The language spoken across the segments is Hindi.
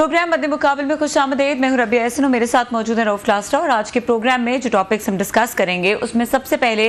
प्रोग्राम मध्य मुकाबले में खुश आमदेद। मैं हूं रबिया एहसन, मेरे साथ मौजूद है रऊफ लास्टा। और आज के प्रोग्राम में जो टॉपिक्स हम डिस्कस करेंगे उसमें सबसे पहले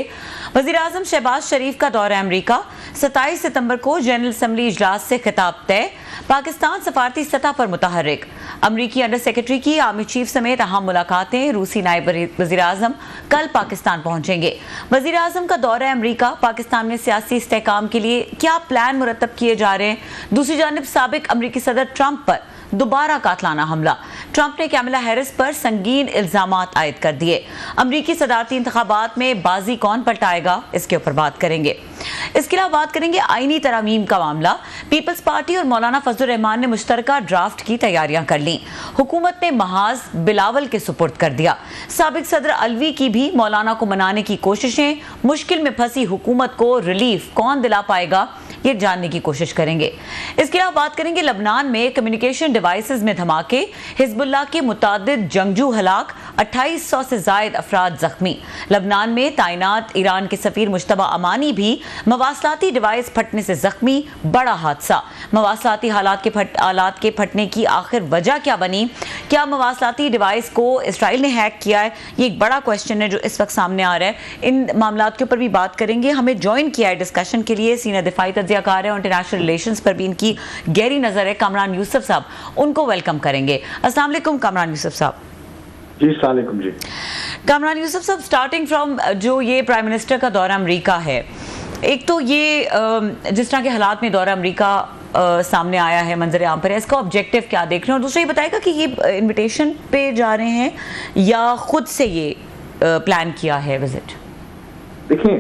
वज़ीर-ए-आज़म शहबाज शरीफ का दौरा अमेरिका, 27 सितंबर को जनरल असम्बली इजलास से खिताब तय, पाकिस्तान सफारती सतह पर मुतहर्रिक, अमरीकी अंडर सेक्रेटरी की आर्मी चीफ समेत अहम मुलाकातें, रूसी नायब वज़ीर-ए-आज़म कल पाकिस्तान पहुंचेंगे। वज़ीर-ए-आज़म का दौरा अमेरिका, पाकिस्तान में सियासी इस्तेहकाम के लिए क्या प्लान मुरतब किए जा रहे हैं। दूसरी जानिब साबिक अमरीकी सदर ट्रंप पर दोबारा कातलाना हमला, ट्रंप ने कैमला हैरिस पर संगीन इल्जामात आयद कर दिए। अमरीकी सदारती इंतखाबात में बाजी कौन पलटाएगा, इसके ऊपर बात करेंगे। इसके अलावा बात करेंगे आईनी तरामीम का मामला। पीपल्स पार्टी और मौलाना फजलुर रहमान ने मुश्तरका ड्राफ्ट की तैयारियां कर ली, हुकूमत ने महाज बिलावल के सुपुर्द कर दिया। साबिक सदर अलवी की भी मौलाना को मनाने की कोशिशें, मुश्किल में फंसी हुकूमत को रिलीफ कौन दिला पाएगा, ये जानने की कोशिश करेंगे। इसके अलावा बात करेंगे लबनान में कम्युनिकेशन डिवाइसेस में धमाके, हिजबुल्लाह के मुतादिद जंगजू हलाक, 2800 से जायद अफराद जख्मी। लबनान में तैनात ईरान के सफीर मुश्तबा अमानी भी मवासलाती डिवाइस फटने से जख्मी, बड़ा हादसा। मवासलाती आलात के फटने की आखिर वजह क्या बनी, क्या मवासलाती डिवाइस को इसराइल ने हैक किया है, ये एक बड़ा क्वेश्चन है जो इस वक्त सामने आ रहा है। इन मामलात के ऊपर भी बात करेंगे। हमें ज्वाइन किया है डिस्कशन के लिए सीनियर दिफाई तज्जियाकार है और इंटरनेशनल रिलेशंस पर भी इनकी गहरी नजर है, कामरान यूसुफ साहब, उनको वेलकम करेंगे। अस्सलाम वालेकुम कामरान यूसुफ साहब। जी अस्सलाम वालेकुम। जी कामरान यूसुफ साहब, स्टार्टिंग फ्रॉम जो ये प्राइम मिनिस्टर का दौरा अमेरिका है, एक तो ये जिस तरह के हालात में दौरा अमेरिका सामने आया है, मंजर आम पर है, इसका ऑब्जेक्टिव क्या देख रहे हैं, और दूसरा ये बताएगा कि ये इनविटेशन पे जा रहे हैं या खुद से ये प्लान किया है विजिट। देखिए,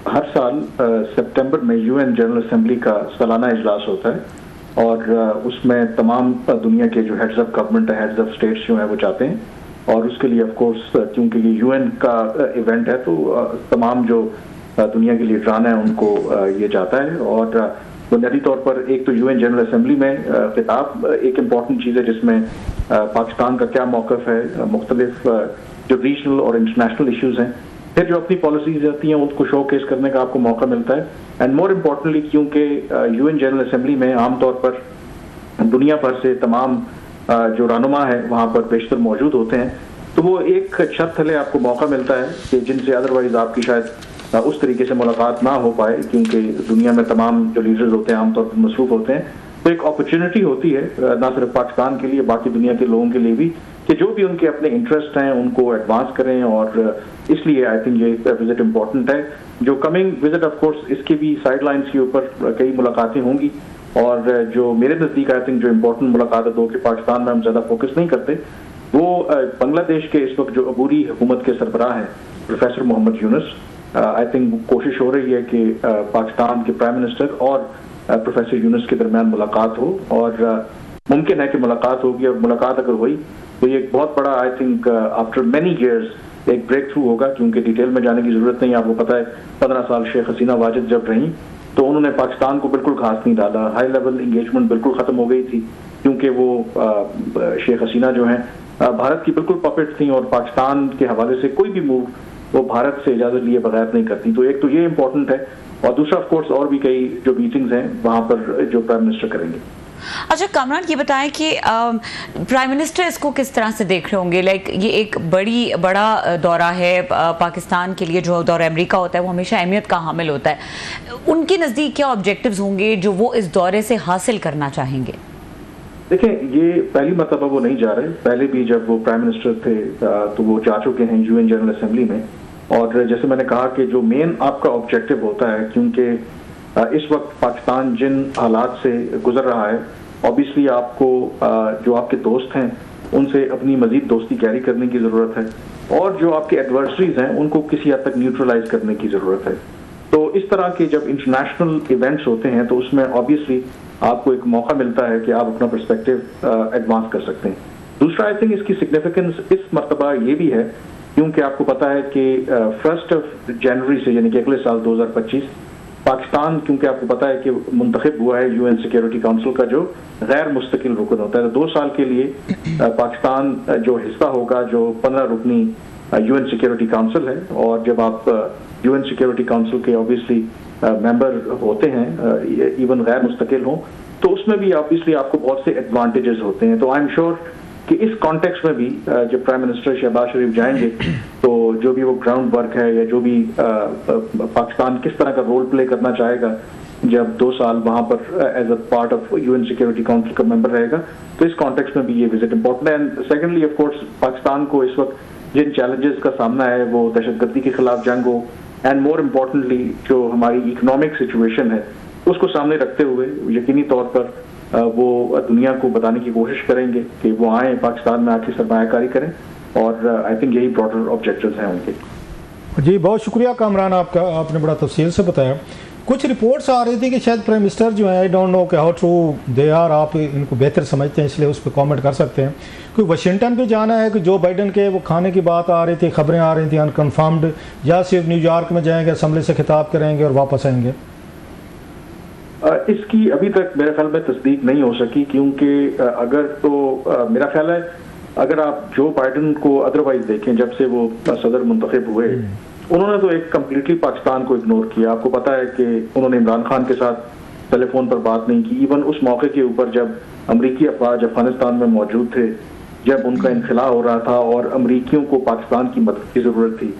हर साल सितंबर में यूएन जनरल असेंबली का सालाना इजलास होता है और उसमें तमाम दुनिया के जो heads of government, heads of states जो है वो जाते हैं। और उसके लिए ऑफ कोर्स क्योंकि ये यूएन का इवेंट है तो तमाम जो दुनिया के लीडरान है उनको ये जाता है। और बुनियादी तौर पर एक तो यूएन जनरल असेंबली में खिताब एक इम्पॉर्टेंट चीज़ है जिसमें पाकिस्तान का क्या मौक़िफ़ है, मुख्तलिफ जो रीजनल और इंटरनेशनल इश्यूज़ हैं, फिर जो अपनी पॉलिसीज रहती हैं उनको शोकेस करने का आपको मौका मिलता है। एंड मोर इम्पोर्टेंटली क्योंकि यूएन जनरल असेंबली में आमतौर पर दुनिया भर से तमाम जो रहनुमा है वहाँ पर बेशतर मौजूद होते हैं, तो वो एक छत तले आपको मौका मिलता है कि जिनसे अदरवाइज आपकी शायद उस तरीके से मुलाकात ना हो पाए, क्योंकि दुनिया में तमाम जो लीडर्स होते हैं आमतौर पर मसरूफ होते हैं। तो एक अपॉर्चुनिटी होती है ना सिर्फ पाकिस्तान के लिए, बाकी दुनिया के लोगों के लिए भी, कि जो भी उनके अपने इंटरेस्ट हैं उनको एडवांस करें। और इसलिए आई थिंक ये विजिट इम्पोर्टेंट है। जो कमिंग विजिट ऑफ कोर्स इसके भी साइडलाइंस के ऊपर कई मुलाकातें होंगी, और जो मेरे नज़दीक आई थिंक जो इम्पोर्टेंट मुलाकात है, दो कि पाकिस्तान में हम ज़्यादा फोकस नहीं करते, वो बांग्लादेश के इस वक्त जो अबूरी हुकूमत के सरबराह हैं professor Mohammad Yunus, I think कोशिश हो रही है कि पाकिस्तान के प्राइम मिनिस्टर और प्रोफेसर यूनुस के दरमियान मुलाकात हो, और मुमकिन है कि मुलाकात होगी। और मुलाकात अगर हुई तो ये एक बहुत बड़ा I think after many years एक ब्रेक थ्रू होगा, क्योंकि डिटेल में जाने की जरूरत नहीं। आपको पता है 15 साल शेख हसीना वाजिद जब रहीं तो उन्होंने पाकिस्तान को बिल्कुल घास नहीं डाला, हाई लेवल इंगेजमेंट बिल्कुल खत्म हो गई थी, क्योंकि वो शेख हसीना जो हैं भारत की बिल्कुल पपेट थी और पाकिस्तान के हवाले से कोई भी मूव वो भारत से इजाजत लिए बगैर नहीं करती। तो एक तो ये इम्पोर्टेंट है, और दूसरा ऑफ कोर्स और भी कई जो मीटिंग्स हैं वहाँ पर जो प्राइम मिनिस्टर करेंगे। अच्छा कामरान, ये बताएं कि प्राइम मिनिस्टर इसको किस तरह से देख रहे होंगे। लाइक ये एक बड़ा दौरा है पाकिस्तान के लिए, जो दौरा अमेरिका होता है वो हमेशा अहमियत का हामिल होता है। उनके नज़दीक क्या ऑब्जेक्टिव्स होंगे जो वो इस दौरे से हासिल करना चाहेंगे? देखिए, ये पहली मरतबा वो नहीं जा रहे, पहले भी जब वो प्राइम मिनिस्टर थे तो वो जा चुके हैं यूएन जनरल असेंबली में। और जैसे मैंने कहा कि जो मेन आपका ऑब्जेक्टिव होता है, क्योंकि इस वक्त पाकिस्तान जिन हालात से गुजर रहा है, ऑब्वियसली आपको जो आपके दोस्त हैं उनसे अपनी मजीद दोस्ती कैरी करने की ज़रूरत है, और जो आपके एडवर्सरीज हैं उनको किसी हद तक न्यूट्रलाइज करने की ज़रूरत है। तो इस तरह के जब इंटरनेशनल इवेंट्स होते हैं तो उसमें ऑब्वियसली आपको एक मौका मिलता है कि आप अपना पर्सपेक्टिव एडवांस कर सकते हैं। दूसरा आई थिंक इसकी सिग्निफिकेंस इस मरतबा ये भी है, क्योंकि आपको पता है कि 1 जनवरी से यानी कि अगले साल 2025 पाकिस्तान, क्योंकि आपको पता है कि मुंतखब हुआ है यूएन सिक्योरिटी काउंसिल का जो गैर मुस्तकिल रुकन होता है, तो 2 साल के लिए पाकिस्तान जो हिस्सा होगा जो 15 रुकनी यूएन सिक्योरिटी काउंसिल है। और जब आप यूएन सिक्योरिटी काउंसिल के ऑब्वियसली मेंबर होते हैं, इवन गैर मुस्तकिल हों, तो उसमें भी ऑब्वियसली आपको बहुत से एडवांटेजेस होते हैं। तो आई एम श्योर कि इस कॉन्टेक्स्ट में भी जब प्राइम मिनिस्टर शहबाज शरीफ जाएंगे तो जो भी वो ग्राउंड वर्क है या जो भी पाकिस्तान किस तरह का रोल प्ले करना चाहेगा जब 2 साल वहां पर as a part of UN security council का मेंबर रहेगा, तो इस कॉन्टेक्स्ट में भी ये विजिट इंपॉर्टेंट है। And secondly of course Pakistan को इस वक्त जिन चैलेंजेस का सामना है वो दहशतगर्दी के खिलाफ जंग हो एंड मोर इम्पोर्टेंटली जो हमारी इकोनॉमिक सिचुएशन है उसको सामने रखते हुए यकीनी तौर पर वो दुनिया को बताने की कोशिश करेंगे कि वो आए पाकिस्तान में आके सरमायाकारी करें, और आई थिंक यही ब्रॉडर ऑब्जेक्टिव्स हैं उनके। जी बहुत शुक्रिया कामरान आपका, आपने बड़ा तफसील से बताया। कुछ रिपोर्ट्स आ रही थी कि शायद प्राइम मिनिस्टर जो है, आई डोंट नो कि हाउ ट्रू दे आर, आप इनको बेहतर समझते हैं इसलिए उस पर कमेंट कर सकते हैं, कि वाशिंगटन पे जाना है कि जो बाइडन के वो खाने की बात आ रही थी, खबरें आ रही थी अनकन्फर्म्ड, या सिर्फ न्यूयॉर्क में जाएंगे असम्बली से खिताब करेंगे और वापस आएंगे? इसकी अभी तक मेरे ख्याल में तस्दीक नहीं हो सकी, क्योंकि अगर तो मेरा ख्याल है अगर आप जो बाइडन को अदरवाइज देखें जब से वो सदर मुंतखब हुए, उन्होंने तो एक कम्प्लीटली पाकिस्तान को इग्नोर किया। आपको पता है कि उन्होंने इमरान खान के साथ टेलीफोन पर बात नहीं की। इवन उस मौके के ऊपर जब अमरीकी अफवाज अफगानिस्तान में मौजूद थे, जब उनका इनखला हो रहा था और अमरीकियों को पाकिस्तान की मदद की ज़रूरत थी,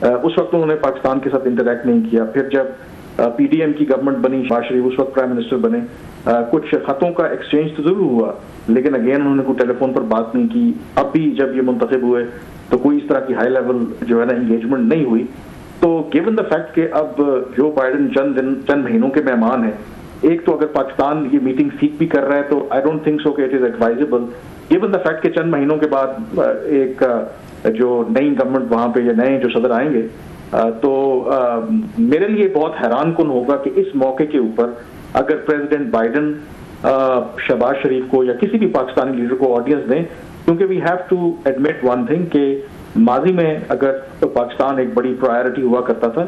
उस वक्त उन्होंने पाकिस्तान के साथ इंटरेक्ट नहीं किया। फिर जब पीडीएम की गवर्नमेंट बनी, शहबाज शरीफ उस वक्त प्राइम मिनिस्टर बने, कुछ खतों का एक्सचेंज तो जरूर हुआ, लेकिन अगेन उन्होंने कोई टेलीफोन पर बात नहीं की। अब भी जब ये मुंतखब हुए तो कोई इस तरह की हाई लेवल जो है ना इंगेजमेंट नहीं हुई। तो गिवन द फैक्ट कि अब जो बाइडन चंद महीनों के मेहमान हैं, एक तो अगर पाकिस्तान ये मीटिंग सीख भी कर रहा है तो आई डोंट थिंक सो कि it is advisable, given the fact कि चंद महीनों के बाद एक जो नई गवर्नमेंट वहां पे या नए जो सदर आएंगे, तो मेरे लिए बहुत हैरान कुन होगा कि इस मौके के ऊपर अगर प्रेसिडेंट बाइडन शहबाज शरीफ को या किसी भी पाकिस्तानी लीडर को ऑडियंस दें, क्योंकि we have to admit one thing कि माजी में अगर तो पाकिस्तान एक बड़ी प्रायोरिटी हुआ करता था,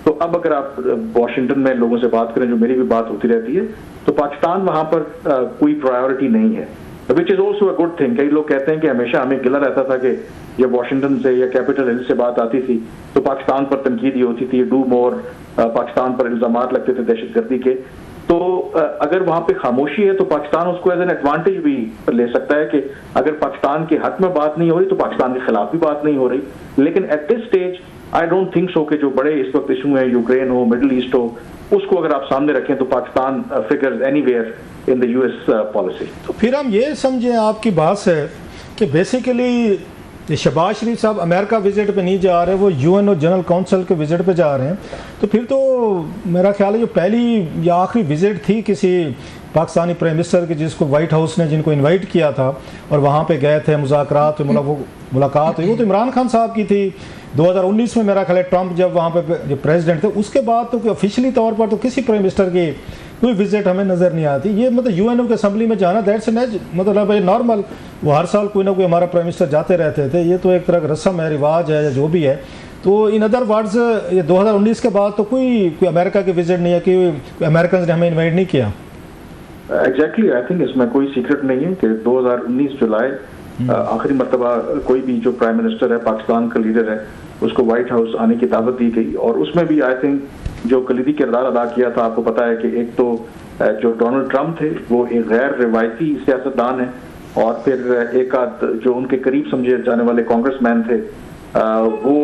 तो अब अगर आप वॉशिंगटन में लोगों से बात करें, जो मेरी भी बात होती रहती है, तो पाकिस्तान वहां पर कोई प्रायोरिटी नहीं है, which is also a good thing. कई लोग कहते हैं कि हमेशा हमें गिला रहता था कि जब वॉशिंगटन से या कैपिटल हिल से बात आती थी तो पाकिस्तान पर तनकीद होती थी, डू मोर, पाकिस्तान पर इल्जामात लगते थे दहशतगर्दी के। तो अगर वहां पे खामोशी है तो पाकिस्तान उसको एज एन एडवांटेज भी ले सकता है कि अगर पाकिस्तान के हक में बात नहीं हो रही तो पाकिस्तान के खिलाफ भी बात नहीं हो रही। लेकिन at this stage I don't think so कि जो बड़े इस वक्त इशू है, यूक्रेन हो, मिडिल ईस्ट हो, उसको अगर आप सामने रखें तो Pakistan figures anywhere in the US policy. तो फिर हम ये समझें आपकी बात से कि बेसिकली शहबाज शरीफ साहब अमेरिका विजिट पे नहीं जा रहे, वो यूएन और जनरल काउंसिल के विजिट पे जा रहे हैं, तो फिर तो मेरा ख्याल है जो पहली या आखिरी विजिट थी किसी पाकिस्तानी प्राइम मिनिस्टर की जिसको वाइट हाउस ने जिनको इनवाइट किया था और वहाँ पे गए थे, मुज़ाकरात मुलाकात हुई, वो तो इमरान खान साहब की थी 2019 में। मेरा ख्याल है ट्रंप जब वहाँ पे जो प्रेसिडेंट थे, उसके बाद तो ऑफिशियली तौर पर तो किसी प्राइम मिनिस्टर की कोई विजिट हमें नज़र नहीं आती। ये मतलब यूएनओ के असम्बली में जाना दैट्स मतलब भाई नॉर्मल, वो हर साल कोई ना कोई हमारा प्राइम मिनिस्टर जाते रहते थे, ये तो एक तरह का रस्म है, रिवाज है या जो भी है। तो इन अदर वर्ड्स ये 2019 के बाद तो कोई अमेरिका की विजिट नहीं है कि अमेरिकन ने हमें इन्वाइट नहीं किया। एग्जैक्टली, आई थिंक इसमें कोई सीक्रेट नहीं है कि 2019 जुलाई आखिरी मरतबा कोई भी जो प्राइम मिनिस्टर है, पाकिस्तान का लीडर है, उसको व्हाइट हाउस आने की दावत दी गई। और उसमें भी आई थिंक जो कलीदी किरदार अदा किया था, आपको पता है कि एक तो जो डोनाल्ड ट्रंप थे वो एक गैर रिवायती सियासतदान है, और फिर एक आध जो उनके करीब समझे जाने वाले कांग्रेसमैन थे वो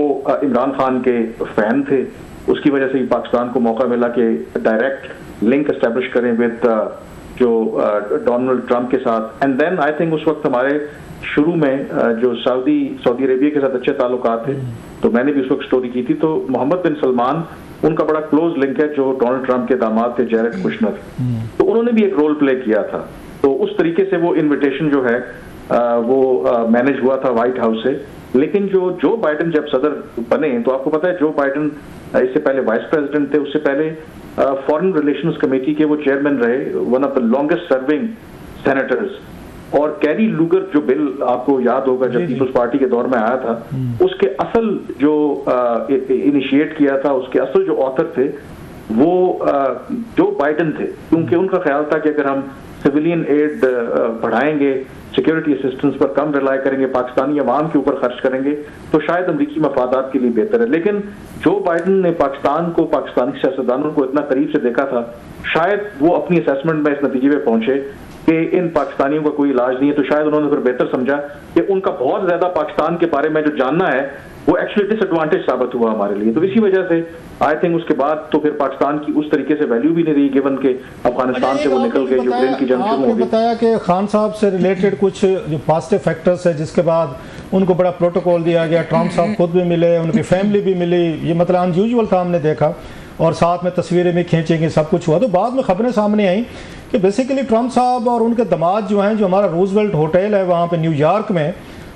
इमरान खान के फैन थे। उसकी वजह से ही पाकिस्तान को मौका मिला कि डायरेक्ट लिंक एस्टेब्लिश करें विद जो डोनाल्ड ट्रंप के साथ। एंड देन आई थिंक उस वक्त हमारे शुरू में जो सऊदी अरेबिया के साथ अच्छे ताल्लुकात थे, तो मैंने भी उस वक्त स्टोरी की थी। तो मोहम्मद बिन सलमान उनका बड़ा क्लोज लिंक है, जो डोनाल्ड ट्रंप के दामाद थे जेरेड कुशनर, तो उन्होंने भी एक रोल प्ले किया था। तो उस तरीके से वो इन्विटेशन जो है वो मैनेज हुआ था व्हाइट हाउस से। लेकिन जो बाइडन जब सदर बने, तो आपको पता है जो बाइडन इससे पहले वाइस प्रेसिडेंट थे, उससे पहले फॉरेन रिलेशंस कमेटी के वो चेयरमैन रहे, one of the longest serving senators. और कैरी लूगर जो बिल आपको याद होगा जब पीपल्स पार्टी के दौर में आया था, उसके असल जो इनिशिएट किया था, उसके असल जो ऑथर थे वो जो बाइडन थे, क्योंकि उनका ख्याल था कि अगर हम सिविलियन एड बढ़ाएंगे सिक्योरिटी असिस्टेंस पर कम रिलाय करेंगे, पाकिस्तानी अवाम के ऊपर खर्च करेंगे, तो शायद अमरीकी मफादात के लिए बेहतर है। लेकिन जो बाइडन ने पाकिस्तान को, पाकिस्तानी सियासतदानों को इतना करीब से देखा था, शायद वो अपनी असेसमेंट में इस नतीजे पे पहुंचे कि इन पाकिस्तानियों का कोई इलाज नहीं है। तो शायद उन्होंने फिर बेहतर समझा कि उनका बहुत ज्यादा पाकिस्तान के बारे में जो जानना है वो एक्चुअली डिसएडवांटेज साबित हुआ हमारे लिए। तो इसी वजह से आई थिंक उसके बाद तो फिर पाकिस्तान की उस तरीके से वैल्यू भी नहीं रही, गिवन के अफगानिस्तान से वो निकल के यूक्रेन की जंग शुरू हो गई। बताया कि खान साहब से रिलेटेड कुछ जो पॉजिटिव फैक्टर्स है, जिसके बाद उनको बड़ा प्रोटोकॉल दिया गया, ट्रंप साहब खुद भी मिले, उनकी फैमिली भी मिली, ये मतलब अनयूजुअल था हमने देखा, और साथ में तस्वीरें भी खींचेंगे, सब कुछ हुआ। तो बाद में खबरें सामने आई कि बेसिकली ट्रंप साहब और उनके दामाद जो हैं, जो हमारा रूजवेल्ट होटल है वहाँ पे न्यूयॉर्क में,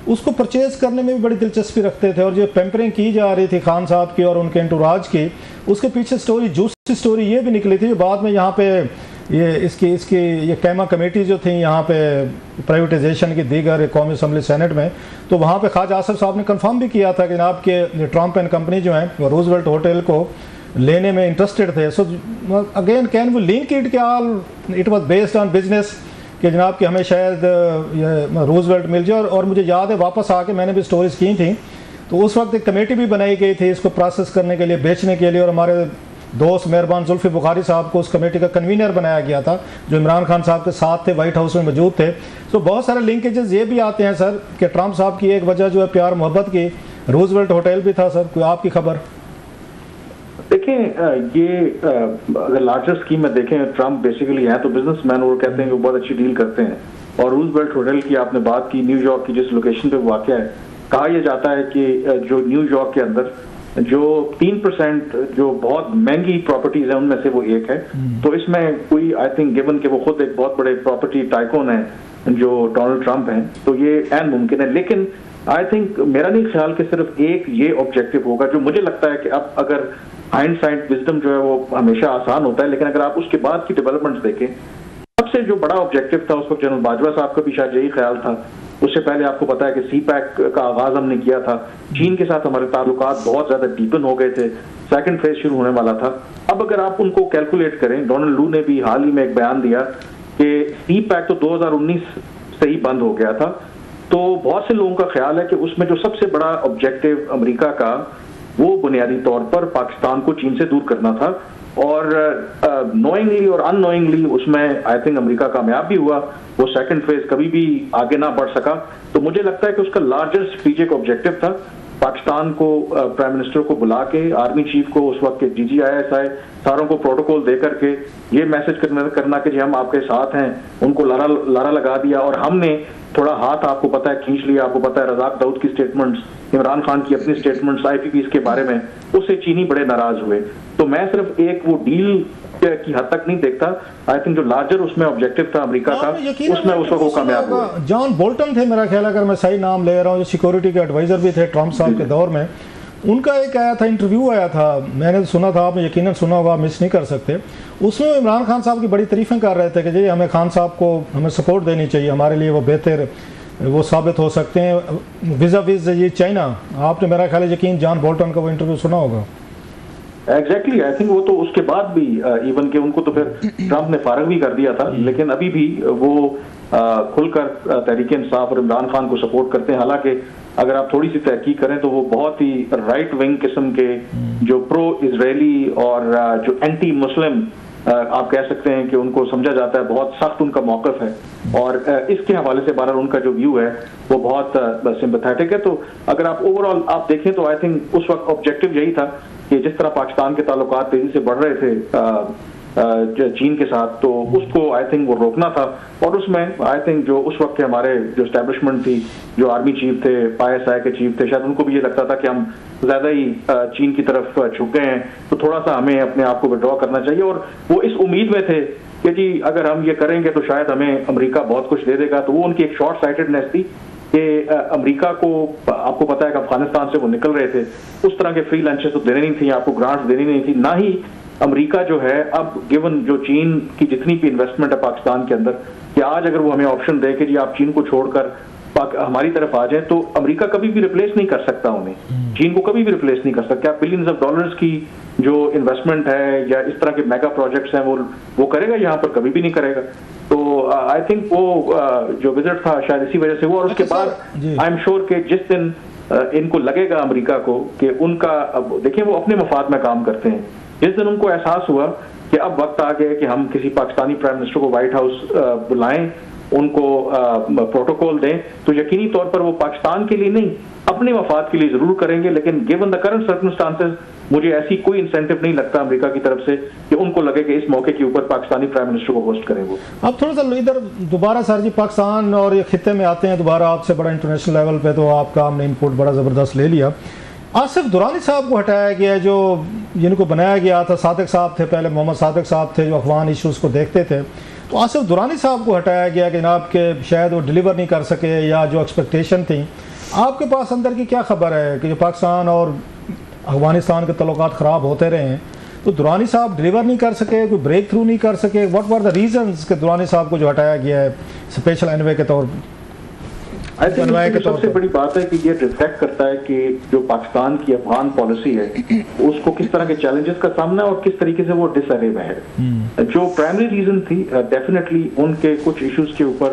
उसको परचेज़ करने में भी बड़ी दिलचस्पी रखते थे। और जो पेम्परिंग की जा रही थी खान साहब की और उनके एंटोराज की, उसके पीछे स्टोरी, जूसी स्टोरी ये भी निकली थी। बाद में यहाँ पे ये इसकी ये कैमा कमेटी जो थी यहाँ पे प्राइवेटाइजेशन की दीगर कौमी असम्बली सेनेट में, तो वहाँ पे ख्वाजा आसिफ साहब ने कंफर्म भी किया था कि जनाब के ट्रंप एंड कंपनी जो है वो रूजवेल्ट होटल को लेने में इंटरेस्टेड थे। So again can we link it कि all it was based on business, कि जनाब कि हमें शायद ये रूजवेल्ट मिल जाए। और मुझे याद है वापस आके मैंने भी स्टोरीज की थी, तो उस वक्त एक कमेटी भी बनाई गई थी इसको प्रोसेस करने के लिए, बेचने के लिए, और हमारे दोस्त मेहरबान जुल्फी बुखारी साहब को उस कमेटी का कन्वीनर बनाया गया था, जो इमरान खान साहब के साथ थे, वाइट हाउस में मौजूद थे। तो बहुत सारे लिंकेजेस ये भी आते हैं सर कि ट्रंप साहब की एक वजह जो है प्यार मोहब्बत की रूजवेल्ट होटल भी था। सर कोई आपकी खबर? देखें, ये अगर लार्जर स्कीम में देखें, ट्रंप बेसिकली है तो बिजनेसमैन, और कहते हैं कि वो बहुत अच्छी डील करते हैं। और रूजवेल्ट होटल की आपने बात की, न्यूयॉर्क की जिस लोकेशन पे वाक़या है, कहा यह जाता है कि जो न्यूयॉर्क के अंदर जो 3% जो बहुत महंगी प्रॉपर्टीज है उनमें से वो एक है। तो इसमें कोई आई थिंक गिवन कि वो खुद एक बहुत बड़े प्रॉपर्टी टाइकून है जो डोनाल्ड ट्रंप हैं, तो ये ऐन मुमकिन है। लेकिन आई थिंक मेरा नहीं ख्याल कि सिर्फ एक ये ऑब्जेक्टिव होगा। जो मुझे लगता है कि अब अगर हाइंडसाइट विजडम जो है वो हमेशा आसान होता है, लेकिन अगर आप उसके बाद की डेवलपमेंट्स देखें, सबसे जो बड़ा ऑब्जेक्टिव था उस वक्त जनरल बाजवा साहब का भी शायद यही ख्याल था। उससे पहले आपको पता है कि CPEC का आगाज हमने किया था, चीन के साथ हमारे ताल्लुकात बहुत ज्यादा डीपन हो गए थे, सेकंड फेज शुरू होने वाला था। अब अगर आप उनको कैलकुलेट करें, डोनाल्ड लू ने भी हाल ही में एक बयान दिया कि CPEC तो 2019 से ही बंद हो गया था। तो बहुत से लोगों का ख्याल है कि उसमें जो सबसे बड़ा ऑब्जेक्टिव अमेरिका का, वो बुनियादी तौर पर पाकिस्तान को चीन से दूर करना था। और नोइंगली और अननोइंगली उसमें आई थिंक अमेरिका कामयाब भी हुआ, वो सेकंड फेज कभी भी आगे ना बढ़ सका। तो मुझे लगता है कि उसका लार्जर स्ट्रेटेजिक ऑब्जेक्टिव था पाकिस्तान को, प्राइम मिनिस्टर को बुला के, आर्मी चीफ को, उस वक्त के DGISI सारों को प्रोटोकॉल दे करके ये मैसेज करना कि जी हम आपके साथ हैं, उनको लारा लगा दिया। और हमने थोड़ा हाथ आपको पता है खींच लिया। आपको पता है रज़ाक दाऊद की स्टेटमेंट्स, इमरान खान की अपनी स्टेटमेंट्स IPPs के बारे में, उससे चीनी बड़े नाराज हुए। तो मैं सिर्फ एक वो डील की हद तक नहीं देखता, आई थिंक जो लार्जर उसमें ऑब्जेक्टिव था अमेरिका का, उसमें उस वक्त वो कामयाब हुआ। जॉन बोल्टन थे मेरा ख्याल, अगर मैं सही नाम ले रहा हूँ, जो सिक्योरिटी के एडवाइजर भी थे ट्रंप साहब के दौर में, उनका एक आया था इंटरव्यू आया था, मैंने सुना था, आपने यकीनन सुना होगा, मिस नहीं कर सकते। उसमें इमरान खान साहब की बड़ी तारीफें कर रहे थे कि जी हमें खान साहब को हमें सपोर्ट देनी चाहिए, हमारे लिए वो बेहतर वो साबित हो सकते हैं विज़ा विज़ ये चाइना। आपने मेरा ख्याल है यकीन जॉन बोल्टन का वो इंटरव्यू सुना होगा। एग्जैक्टली, आई थिंक वो तो उसके बाद भी इवन के उनको तो फिर ट्रंप ने फारग भी कर दिया था, लेकिन अभी भी वो खुलकर तहरीक इंसाफ और इमरान खान को सपोर्ट करते हैं। हालांकि अगर आप थोड़ी सी तहकीक करें तो वो बहुत ही राइट विंग किस्म के, जो प्रो इजरायली और जो एंटी मुस्लिम आप कह सकते हैं कि उनको समझा जाता है, बहुत सख्त उनका मौक़िफ़ है। और इसके हवाले से बहरहाल उनका जो व्यू है वो बहुत सिंपैथेटिक है। तो अगर आप ओवरऑल आप देखें तो आई थिंक उस वक्त ऑब्जेक्टिव यही था कि जिस तरह पाकिस्तान के ताल्लुकात तेजी से बढ़ रहे थे चीन के साथ, तो उसको आई थिंक वो रोकना था। और उसमें आई थिंक जो उस वक्त के हमारे जो एस्टेब्लिशमेंट थी, जो आर्मी चीफ थे, ISI के चीफ थे, शायद उनको भी ये लगता था कि हम ज्यादा ही चीन की तरफ झुक गए हैं, तो थोड़ा सा हमें अपने आप को विड्रॉ करना चाहिए। और वो इस उम्मीद में थे कि जी अगर हम ये करेंगे तो शायद हमें अमेरिका बहुत कुछ दे देगा। तो वो उनकी एक शॉर्ट साइटेडनेस थी कि अमेरिका को, आपको पता है कि अफगानिस्तान से वो निकल रहे थे, उस तरह के फ्री लंचेस तो देने नहीं थी, आपको ग्रांट्स देनी नहीं थी, ना ही अमेरिका जो है अब गिवन जो चीन की जितनी भी इन्वेस्टमेंट है पाकिस्तान के अंदर, कि आज अगर वो हमें ऑप्शन दे कि जी आप चीन को छोड़कर हमारी तरफ आ जाए, तो अमेरिका कभी भी रिप्लेस नहीं कर सकता उन्हें, चीन को कभी भी रिप्लेस नहीं कर सकता। बिलियंस ऑफ डॉलर्स की जो इन्वेस्टमेंट है या इस तरह के मेगा प्रोजेक्ट्स हैं वो करेगा यहाँ पर, कभी भी नहीं करेगा। तो आई थिंक वो जो विजिट था शायद इसी वजह से हुआ, और उसके बाद आई एम श्योर कि जिस दिन इनको लगेगा अमेरिका को कि उनका, अब देखिए वो अपने मफाद में काम करते हैं, जिस दिन उनको एहसास हुआ कि अब वक्त आ गया कि हम किसी पाकिस्तानी प्राइम मिनिस्टर को व्हाइट हाउस बुलाएं, उनको प्रोटोकॉल दें, तो यकीनी तौर पर वो पाकिस्तान के लिए नहीं अपने मफाद के लिए जरूर करेंगे। लेकिन गिवन द करंट सर्कमस्टांसेस मुझे ऐसी कोई इंसेंटिव नहीं लगता अमेरिका की तरफ से कि उनको लगे कि इस मौके के ऊपर पाकिस्तानी प्राइम मिनिस्टर को होस्ट करें वो। अब थोड़ा सा इधर दोबारा सर जी पाकिस्तान और ये खित्ते में आते हैं दोबारा आपसे, बड़ा इंटरनेशनल लेवल पे तो आपका हमने इनपुट बड़ा ज़बरदस्त ले लिया। आसिफ दुरानी साहब को हटाया गया, जो जिनको बनाया गया था, सादिक साहब थे पहले, मोहम्मद सादिक साहब थे जो अफगान इशूज़ को देखते थे, तो आसिफ दुरानी साहब को हटाया गया कि जनाब के शायद वो डिलीवर नहीं कर सके या जो एक्सपेक्टेशन थी। आपके पास अंदर की क्या खबर है कि जो पाकिस्तान और अफगानिस्तान के तल्लुकात ख़राब होते रहे हैं, तो दुरानी साहब डिलीवर नहीं कर सके, कोई ब्रेक थ्रू नहीं कर सके? व्हाट वर द रीजंस कि दुरानी साहब को जो हटाया गया है स्पेशल एनवे के तौर पर? आई थिंक सबसे बड़ी बात है कि ये रिफ्लेक्ट करता है कि जो पाकिस्तान की अफगान पॉलिसी है उसको किस तरह के चैलेंजेस का सामना और किस तरीके से वो डिसअरे में है। जो प्राइमरी रीजन थी डेफिनेटली उनके कुछ इश्यूज के ऊपर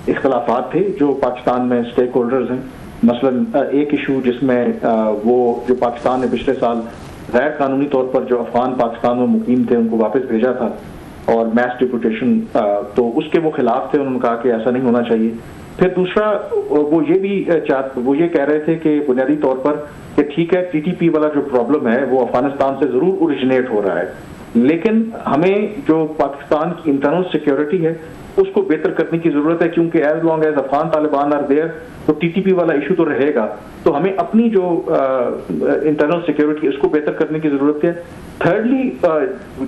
इख्तलाफात थे जो पाकिस्तान में स्टेक होल्डर्स हैं। मसलन एक इशू जिसमें वो जो पाकिस्तान ने पिछले साल गैर कानूनी तौर पर जो अफगान पाकिस्तान में मुकीम थे उनको वापस भेजा था और मैस डिपोटेशन, तो उसके वो खिलाफ थे, उन्होंने कहा कि ऐसा नहीं होना चाहिए। फिर दूसरा वो ये कह रहे थे कि बुनियादी तौर पर कि ठीक है टीटीपी वाला जो प्रॉब्लम है वो अफगानिस्तान से जरूर ओरिजिनेट हो रहा है, लेकिन हमें जो पाकिस्तान की इंटरनल सिक्योरिटी है उसको बेहतर करने की जरूरत है, क्योंकि as long as Afghan Taliban are there तो टीटीपी वाला इशू तो रहेगा, तो हमें अपनी जो इंटरनल सिक्योरिटी उसको बेहतर करने की जरूरत है। थर्डली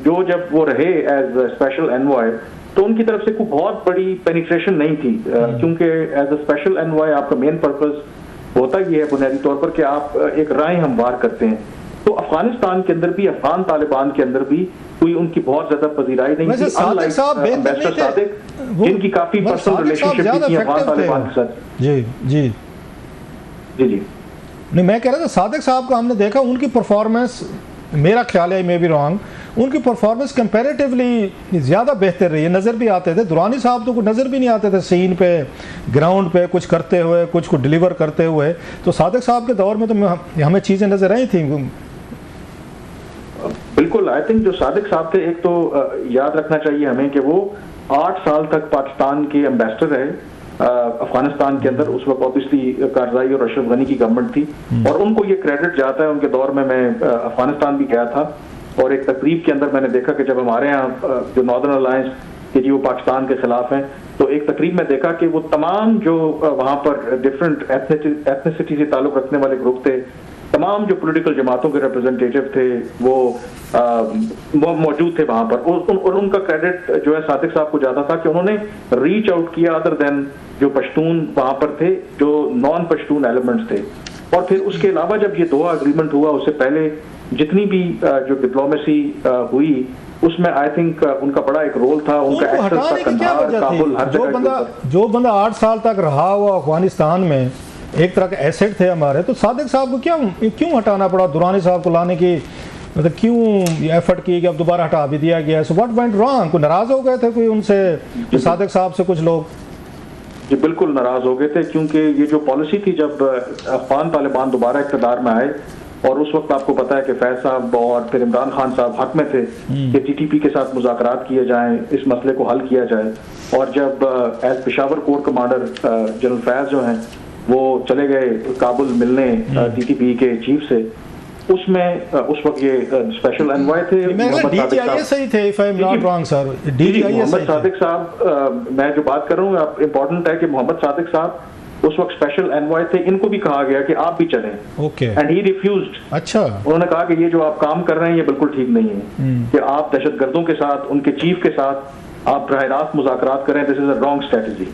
जो जब वो रहे एज स्पेशल एनवॉय तो उनकी तरफ से कोई बहुत बड़ी पेनिट्रेशन नहीं थी, क्योंकि एज अ स्पेशल एनवॉय आपका मेन पर्पस होता ही है बुनियादी तौर पर कि आप एक राय हमवार करते हैं। तो अफगानिस्तान के अंदर भी अफगान तालिबान के अंदर भी कोई उनकी बहुत ज्यादा पजीराई नहीं थी, अनलाइक सादिक जिनकी काफी पर्सनल रिलेशनशिप थी अफगान तालिबान के साथ। जी जी जी जी नहीं, मैं कह रहा था सादिक साहब को हमने देखा, उनकी परफॉर्मेंस मेरा ख्याल है, मे बी रॉन्ग, उनकी परफॉर्मेंस कंपैरेटिवली ज़्यादा बेहतर रही है, नज़र भी आते थे। दुरानी साहब तो नज़र भी नहीं आते थे सीन पे, ग्राउंड पे कुछ करते हुए, कुछ को डिलीवर करते हुए। तो सादिक साहब के दौर में तो हमें चीज़ें नज़र आई थी। बिल्कुल, आई थिंक जो सादिक साहब थे, एक तो याद रखना चाहिए हमें कि वो 8 साल तक पाकिस्तान के एम्बेसडर रहे अफगानिस्तान के अंदर। उस वक्त ऑब्वियसली कारजाई और अशरफ गनी की गवर्नमेंट थी और उनको ये क्रेडिट जाता है। उनके दौर में मैं अफगानिस्तान भी गया था और एक तकरीब के अंदर मैंने देखा कि जब हमारे यहाँ जो नॉर्दर्न अलायंस के जी वो पाकिस्तान के खिलाफ हैं, तो एक तकरीब में देखा कि वो तमाम जो वहाँ पर डिफरेंट एथनिसिटी से ताल्लुक रखने वाले ग्रुप थे, तमाम जो पॉलिटिकल जमातों के रिप्रेजेंटेटिव थे वो मौजूद थे वहाँ पर। और उनका क्रेडिट जो है सादिक साहब को जाता था कि उन्होंने रीच आउट किया अदर देन जो पश्तून वहाँ पर थे, जो नॉन पश्तून एलिमेंट्स थे। और फिर उसके अलावा जब ये दोहा एग्रीमेंट हुआ उससे पहले जितनी भी जो डिप्लोमेसी हुई उसमें आई थिंक उनका बड़ा एक रोल था। उनका एक्सेस था कंधार, काबुल, हर जगह। जो बंदा 8 साल तक रहा हुआ अफगानिस्तान में, एक तरह के एसेट थे हमारे, तो सादिक साहब को क्यों हटाना पड़ा? दुरानी साहब को लाने की मतलब क्यों एफर्ट की कि अब दोबारा हटा भी दिया गया? So what went wrong? कोई नाराज हो गए थे कोई उनसे, सादिक साहब से कुछ लोग? जी बिल्कुल नाराज हो गए थे, क्योंकि ये जो पॉलिसी थी जब अफगान तालिबान दोबारा इक़्तिदार में आए, और उस वक्त आपको पता है कि फैज साहब और फिर इमरान खान साहब हक में थे कि टीटीपी के साथ मुज़ाकरात किए जाएं, इस मसले को हल किया जाए। और जब as Peshawar corps commander general Faiz जो हैं वो चले गए काबुल मिलने टीटीपी के चीफ से, उसमें उस वक्त ये स्पेशल एनवॉय थे मोहम्मद सादिक साहब। मैं जो बात कर रहा हूँ इम्पोर्टेंट है कि मोहम्मद सादिक साहब उस वक्त स्पेशल एनवॉय थे। इनको भी कहा गया कि आप भी चलें, एंड ही रिफ्यूज्ड। अच्छा, उन्होंने कहा कि ये जो आप काम कर रहे हैं ये बिल्कुल ठीक नहीं है कि आप दहशतगर्दों के साथ, उनके चीफ के साथ आप बराह रास्त मुज़ाकरात करें। This is a wrong strategy.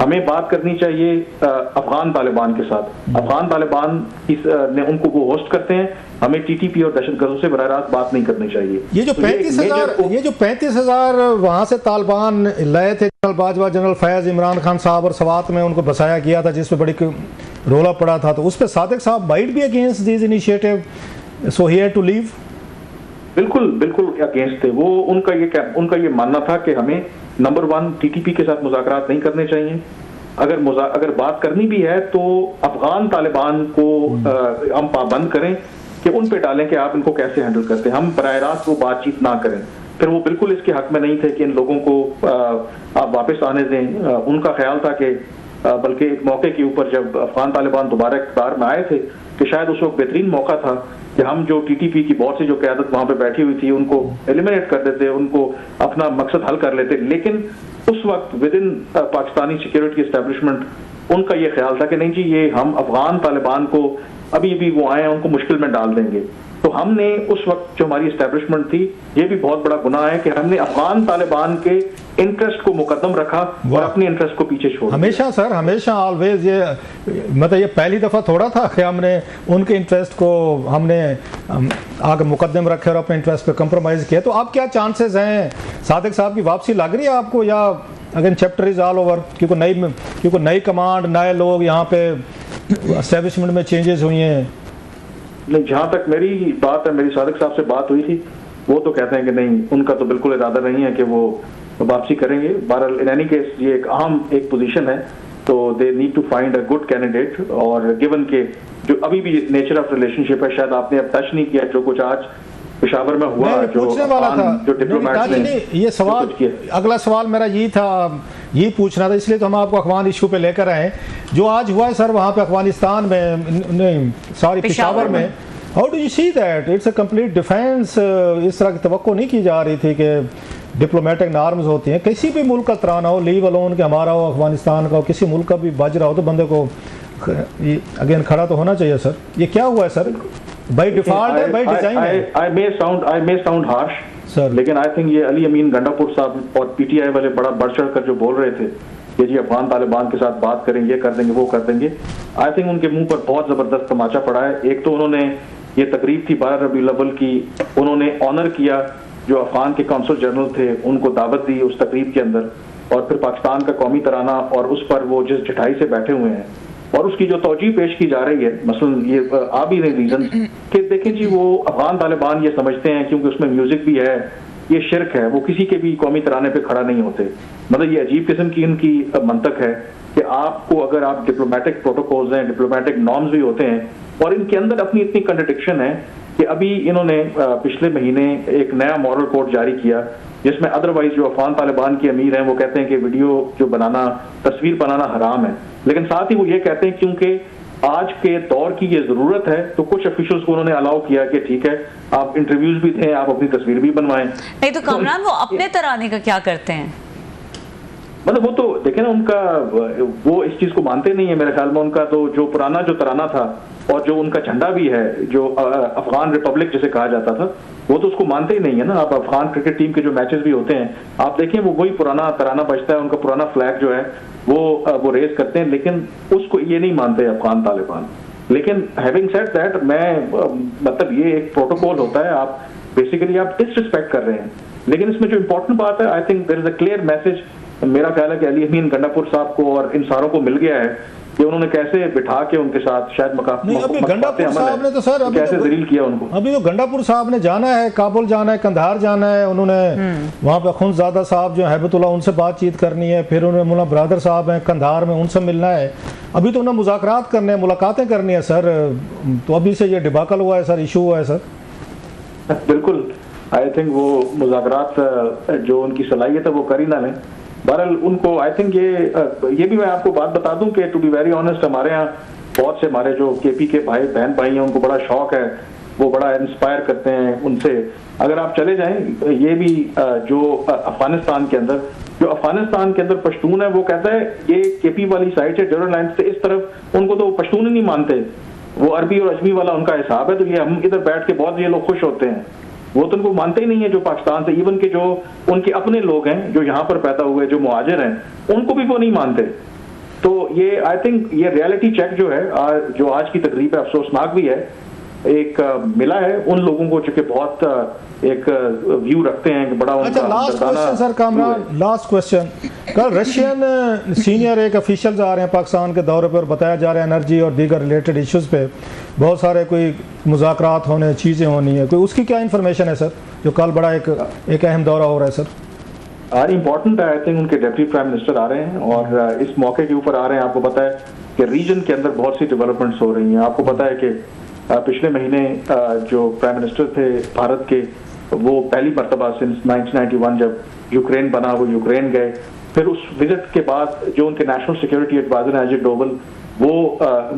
हमें बात करनी चाहिए अफगान तालिबान के साथ। अफगान तालिबान ने उनको वो होस्ट करते हैं, हमें टीटीपी और दहशतगर्दों से बराह रास्त बात नहीं करनी चाहिए। ये जो 35,000 वहाँ से तालिबान लाए थे, जनरल बाजवा, जनरल फैज, इमरान खान साहब और सवात में उनको बसाया गया था, जिसपे बड़ी रोला पड़ा था, तो उस पर Sadiq sahab might be against this initiative, so he had to leave. बिल्कुल बिल्कुल अगेंस्ट थे वो। उनका ये मानना था कि हमें नंबर 1 TTP के साथ मुज़ाकरात नहीं करने चाहिए। अगर बात करनी भी है तो अफगान तालिबान को हम पाबंद करें कि उन पे डालें कि आप इनको कैसे हैंडल करते हैं। हम बराह रास्त वो बातचीत ना करें। फिर वो बिल्कुल इसके हक में नहीं थे कि इन लोगों को आप वापस आने दें। उनका ख्याल था कि बल्कि एक मौके के ऊपर जब अफगान तालिबान दोबारा इक़्तिदार में आए थे कि शायद उस वक्त बेहतरीन मौका था कि हम जो TTP की बहुत सी जो क़यादत वहाँ पे बैठी हुई थी उनको एलिमिनेट कर देते, उनको अपना मकसद हल कर लेते। लेकिन उस वक्त with in Pakistani security establishment उनका ये ख्याल था कि नहीं जी, ये हम अफगान तालिबान को अभी वो आए हैं उनको मुश्किल में डाल देंगे। तो हमने उस वक्त जो हमारी एस्टेब्लिशमेंट थी, ये भी बहुत बड़ा गुनाह है कि हमने अफगान तालिबान के इंटरेस्ट को मुकद्दम रखा और अपने इंटरेस्ट को पीछे छोड़ हमेशा सर, हमेशा ऑलवेज ये मतलब ये पहली दफ़ा थोड़ा था कि हमने उनके इंटरेस्ट को हमने आगे मुकद्दम रखे और अपने इंटरेस्ट पे कंप्रोमाइज़ किया। तो अब क्या चांसेस हैं सादिक साहब की वापसी लग रही है आपको, या again chapter is all over? क्योंकि नई कमांड, नए लोग यहाँ पे एस्टेब्लिशमेंट में चेंजेस हुई हैं। नहीं, जहाँ तक मेरी बात है, मेरी सादिक साहब से बात हुई थी, वो तो कहते हैं कि नहीं, उनका तो बिल्कुल इरादा नहीं है कि वो वापसी करेंगे। बहरहाल इन एनी केस ये एक अहम एक पोजीशन है, तो they need to find a good candidate. और गिवन के जो अभी भी नेचर ऑफ रिलेशनशिप है, शायद आपने अब टच नहीं किया जो कुछ आज पेशावर में हुआ, जो डिप्लोमेट्स ने ये सवाल, अगला सवाल मेरा ये था, ये पूछना था, इसलिए तो हम आपको अफगान इशू पे लेकर आए। जो आज हुआ है सर वहाँ पे अफगानिस्तान में, पेशावर में, how do you see that? It's a complete defence. इस तरह की तवक्को नहीं की जा रही थी कि डिप्लोमेटिक नॉर्म्स होती हैं, किसी भी मुल्क का तराना हो, लीव अलोन कि हमारा हो, अफगानिस्तान का हो, किसी मुल्क का भी बज रहा हो तो बंदे को अगेन खड़ा तो होना चाहिए सर। ये क्या हुआ है सर? बाय डिफॉल्ट है, बाय डिजाइन है? आई मे साउंड हार्श सर, लेकिन आई थिंक ये अली अमीन गंडापुर साहब और PTI वाले बड़ा बढ़ चढ़ कर जो बोल रहे थे कि जी अफगान तालिबान के साथ बात करेंगे, ये कर देंगे, वो कर देंगे, आई थिंक उनके मुंह पर बहुत जबरदस्त तमाचा पड़ा है। एक तो उन्होंने ये तकरीब थी 12 रबीउल अव्वल की, उन्होंने ऑनर किया जो अफगान के कौंसल जनरल थे, उनको दावत दी उस तकरीब के अंदर, और फिर पाकिस्तान का कौमी तराना और उस पर वो जिस ढिठाई से बैठे हुए हैं और उसकी जो तौजीह पेश की जा रही है, मसलन ये आ भी नहीं रीजन कि देखें जी वो अफगान तालिबान ये समझते हैं क्योंकि उसमें म्यूजिक भी है, ये शिरक है, वो किसी के भी कौमी तराने पे खड़ा नहीं होते। मतलब ये अजीब किस्म की इनकी मंतक है कि आपको अगर आप डिप्लोमेटिक प्रोटोकॉल्स हैं, डिप्लोमेटिक नॉर्म्स भी होते हैं, और इनके अंदर अपनी इतनी कंट्रडिक्शन है कि अभी इन्होंने पिछले महीने एक नया मॉडल कोड जारी किया जिसमें अदरवाइज जो अफगान तालिबान के अमीर हैं वो कहते हैं कि वीडियो जो बनाना, तस्वीर बनाना हराम है, लेकिन साथ ही वो ये कहते हैं क्योंकि आज के दौर की ये जरूरत है तो कुछ ऑफिशियल्स को उन्होंने अलाउ किया कि ठीक है आप इंटरव्यूज भी दें, आप अपनी तस्वीर भी बनवाएं। नहीं तो कामरान वो अपने तराने का क्या करते हैं? मतलब वो तो देखे ना, उनका वो इस चीज को मानते नहीं है मेरे ख्याल में। उनका तो जो पुराना जो तराना था और जो उनका झंडा भी है, जो अफगान रिपब्लिक जिसे कहा जाता था, वो तो उसको मानते ही नहीं है ना। आप अफगान क्रिकेट टीम के जो मैचेस भी होते हैं आप देखें, वो वही पुराना तराना बजता है, उनका पुराना फ्लैग जो है वो रेज करते हैं, लेकिन उसको ये नहीं मानते अफगान तालिबान। लेकिन हैविंग सेड दैट, मैं मतलब ये एक प्रोटोकॉल होता है, आप बेसिकली आप डिसरिस्पेक्ट कर रहे हैं। लेकिन इसमें जो इंपॉर्टेंट बात है, I think there is a clear message, मेरा ख्याल है कि अली अमीन गंडापुर साहब को और इन सारों को मिल गया है कि उन्होंने कैसे बिठा के उनके साथ शायद अभी गंडापुर साहब ने तो सर कैसे जलील किया उनको। अभी तो गंडापुर साहब ने जाना है, काबुल जाना है, कंधार जाना है, उन्होंने वहाँ पे खुंजादा साहब जो हैबतुल्लाह उनसे बातचीत करनी है, फिर उन्होंने मुल्ला ब्रदर साहब हैं कंधार में, उनसे मिलना है। अभी तो उन्हें मुज़ाकरात करने हैं, मुलाकातें करनी है सर। तो अभी से ये डिबाकल हुआ है सर, इशू हुआ है सर। बिल्कुल, आई थिंक वो मुज़ाकरात जो उनकी सलाहियत है वो कर ही ना लें। बहरहाल उनको आई थिंक ये भी मैं आपको बात बता दूं कि टू बी वेरी ऑनेस्ट, हमारे यहाँ बहुत से हमारे जो KP के बहन भाई हैं, उनको बड़ा शौक है, वो बड़ा इंस्पायर करते हैं उनसे। अगर आप चले जाएं, ये भी जो अफगानिस्तान के अंदर पश्तून है, वो कहता है ये KP वाली साइड है डोरन लाइन से इस तरफ, उनको तो पश्तून ही नहीं मानते, वो अरबी और अजमी वाला उनका हिसाब है। तो ये हम इधर बैठ के बहुत ये लोग खुश होते हैं, वो तो उनको मानते ही नहीं है जो पाकिस्तान से, इवन के जो उनके अपने लोग हैं जो यहाँ पर पैदा हुए, जो मुहाजिर हैं, उनको भी वो नहीं मानते। तो ये आई थिंक ये रियलिटी चेक जो है, जो आज की तकरीब है, अफसोसनाक भी है, एक मिला है उन लोगों को जो कि बहुत एक व्यू रखते हैं कि बड़ा उनका। Last question sir Kamran, last question, कल रशियन सीनियर एक ऑफिशियल आ रहे हैं पाकिस्तान के दौरे पर, बताया जा रहा है एनर्जी और दीगर रिलेटेड इश्यूज पे बहुत सारे कोई मुज़ाकरात होने, चीज़ें होनी है, कोई उसकी क्या इन्फॉर्मेशन है सर, जो कल बड़ा एक अहम दौरा हो रहा है सर? इम्पोर्टेंट है। आई थिंक उनके डेप्यूटी प्राइम मिनिस्टर आ रहे हैं और इस मौके के ऊपर आ रहे हैं। आपको पता है कि रीजन के अंदर बहुत सी डेवलपमेंट्स हो रही हैं। आपको पता है कि पिछले महीने जो प्राइम मिनिस्टर थे भारत के, वो पहली मरतबा सिंस 1991 जब यूक्रेन बना वो यूक्रेन गए। फिर उस विजिट के बाद जो उनके नेशनल सिक्योरिटी एडवाइजर हैं अजय डोवल, वो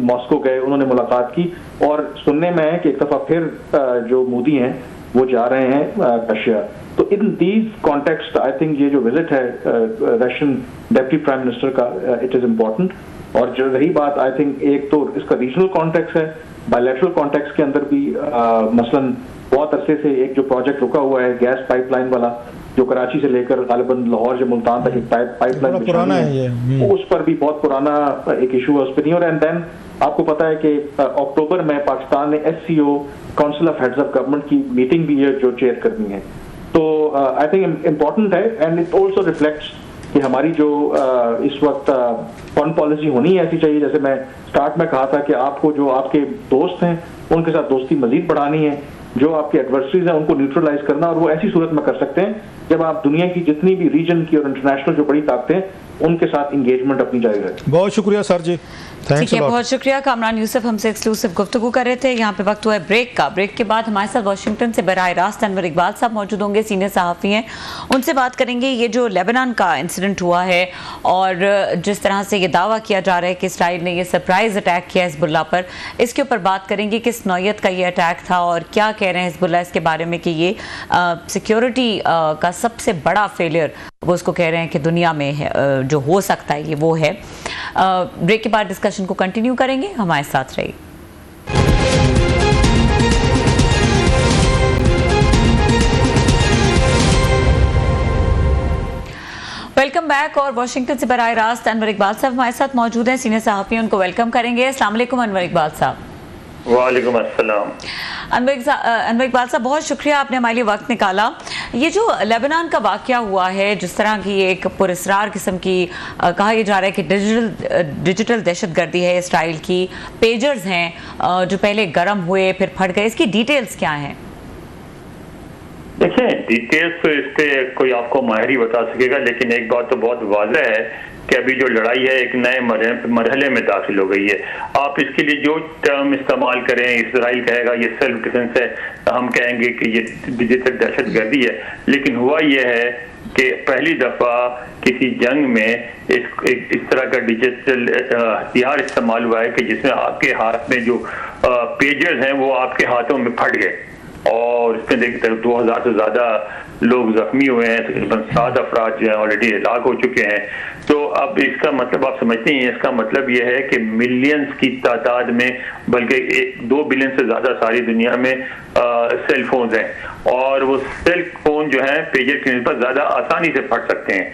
मॉस्को गए, उन्होंने मुलाकात की और सुनने में है कि एक दफ़ा फिर जो मोदी हैं वो जा रहे हैं रशिया। तो in these context I think ये जो विजिट है रशियन डेप्यूटी प्राइम मिनिस्टर का, इट इज़ इम्पोर्टेंट। और जो रही बात, आई थिंक एक तो इसका रीजनल कॉन्टेक्स्ट है, बायलैटरल कॉन्टेक्स्ट के अंदर भी मसलन बहुत अरसे से एक जो प्रोजेक्ट रुका हुआ है गैस पाइपलाइन वाला, जो कराची से लेकर गालिबन लाहौर से मुल्तान तक एक पाइपलाइन बिछानी है, उस पर भी बहुत पुराना एक इशू है, उस पर नहीं हो रहा। एंड देन आपको पता है कि अक्टूबर में पाकिस्तान ने SCO council of heads of government की मीटिंग भी है जो चेयर करनी है। तो आई थिंक इम्पोर्टेंट है एंड इट ऑल्सो रिफ्लेक्ट्स कि हमारी जो इस वक्त फॉरेन पॉलिसी होनी ऐसी चाहिए। जैसे मैं स्टार्ट में कहा था कि आपको जो आपके दोस्त हैं उनके साथ दोस्ती मजीद बढ़ानी है, जो आपके एडवर्सरीज हैं उनको न्यूट्रलाइज करना, और वो ऐसी सूरत में कर सकते हैं जब आप दुनिया की जितनी भी रीजन की और इंटरनेशनल जो बड़ी ताकतें हैं उनके साथ इंगेजमेंट अपनी जारी रखें। बहुत शुक्रिया सर जी, ठीक है, बहुत शुक्रिया। कामरान यूसुफ हमसे एक्सक्लूसिव गुफ्तगू कर रहे थे। यहाँ पे वक्त हुआ है ब्रेक का। ब्रेक के बाद हमारे साथ वाशिंगटन से बराह रास्त अनवर इकबाल साहब मौजूद होंगे, सीनियर सहाफ़ी हैं। उनसे बात करेंगे ये जो लेबनान का इंसिडेंट हुआ है और जिस तरह से ये दावा किया जा रहा है कि इसराइल ने ये सरप्राइज अटैक किया हिज़्बुल्लाह पर, इसके ऊपर बात करेंगे किस नौयत का ये अटैक था और क्या कह रहे हैं हिज़्बुल्लाह इसके बारे में कि ये सिक्योरिटी का सबसे बड़ा फेलियर वो उसको कह रहे हैं कि दुनिया में है, जो हो सकता है ये वो है। ब्रेक के बाद डिस्कशन को कंटिन्यू करेंगे, हमारे साथ रहिए। Welcome back. और वाशिंगटन से बराह रास्त अनवर इकबाल साहब हमारे साथ मौजूद हैं, सीनियर सहाफ़ी, उनको वेलकम करेंगे। अस्सलाम वालेकुम अनवर इकबाल साहब। वालेकुम अस्सलाम। अनवर इकबाल साहब, बहुत शुक्रिया आपने हमारे लिए वक्त निकाला। ये जो लेबनान का वाक़या हुआ है, जिस तरह की एक पुरस्रार किस्म की कहा यह जा रहा है कि डिजिटल दहशतगर्दी है इसराइल की, पेजर्स हैं जो पहले गर्म हुए फिर फट गए, इसकी डिटेल्स क्या हैं? देखिए, डिटेल्स तो इस पे कोई आपको माहिर ही बता सकेगा, लेकिन एक बात तो बहुत वाज़ेह है कि अभी जो लड़ाई है एक नए मरहले में दाखिल हो गई है। आप इसके लिए जो टर्म इस्तेमाल करें, इसराइल कहेगा ये सेल्फ डिफेंस है, हम कहेंगे कि ये डिजिटल दहशतगर्दी है, लेकिन हुआ यह है कि पहली दफ़ा किसी जंग में इस तरह का डिजिटल हथियार इस्तेमाल हुआ है कि जिसमें आपके हाथ में जो पेजर्स हैं वो आपके हाथों में फट गए और इसमें देखते 2000 से ज़्यादा लोग जख्मी हुए हैं, तकरीबन 7 अफराद जो हैं ऑलरेडी हलाक हो चुके हैं। तो अब इसका मतलब आप समझते हैं, इसका मतलब यह है कि मिलियंस की तादाद में, बल्कि 2 बिलियन से ज़्यादा सारी दुनिया में सेल फोन हैं और वो सेल फोन जो है पेजर की निस्बत ज़्यादा आसानी से फट सकते हैं,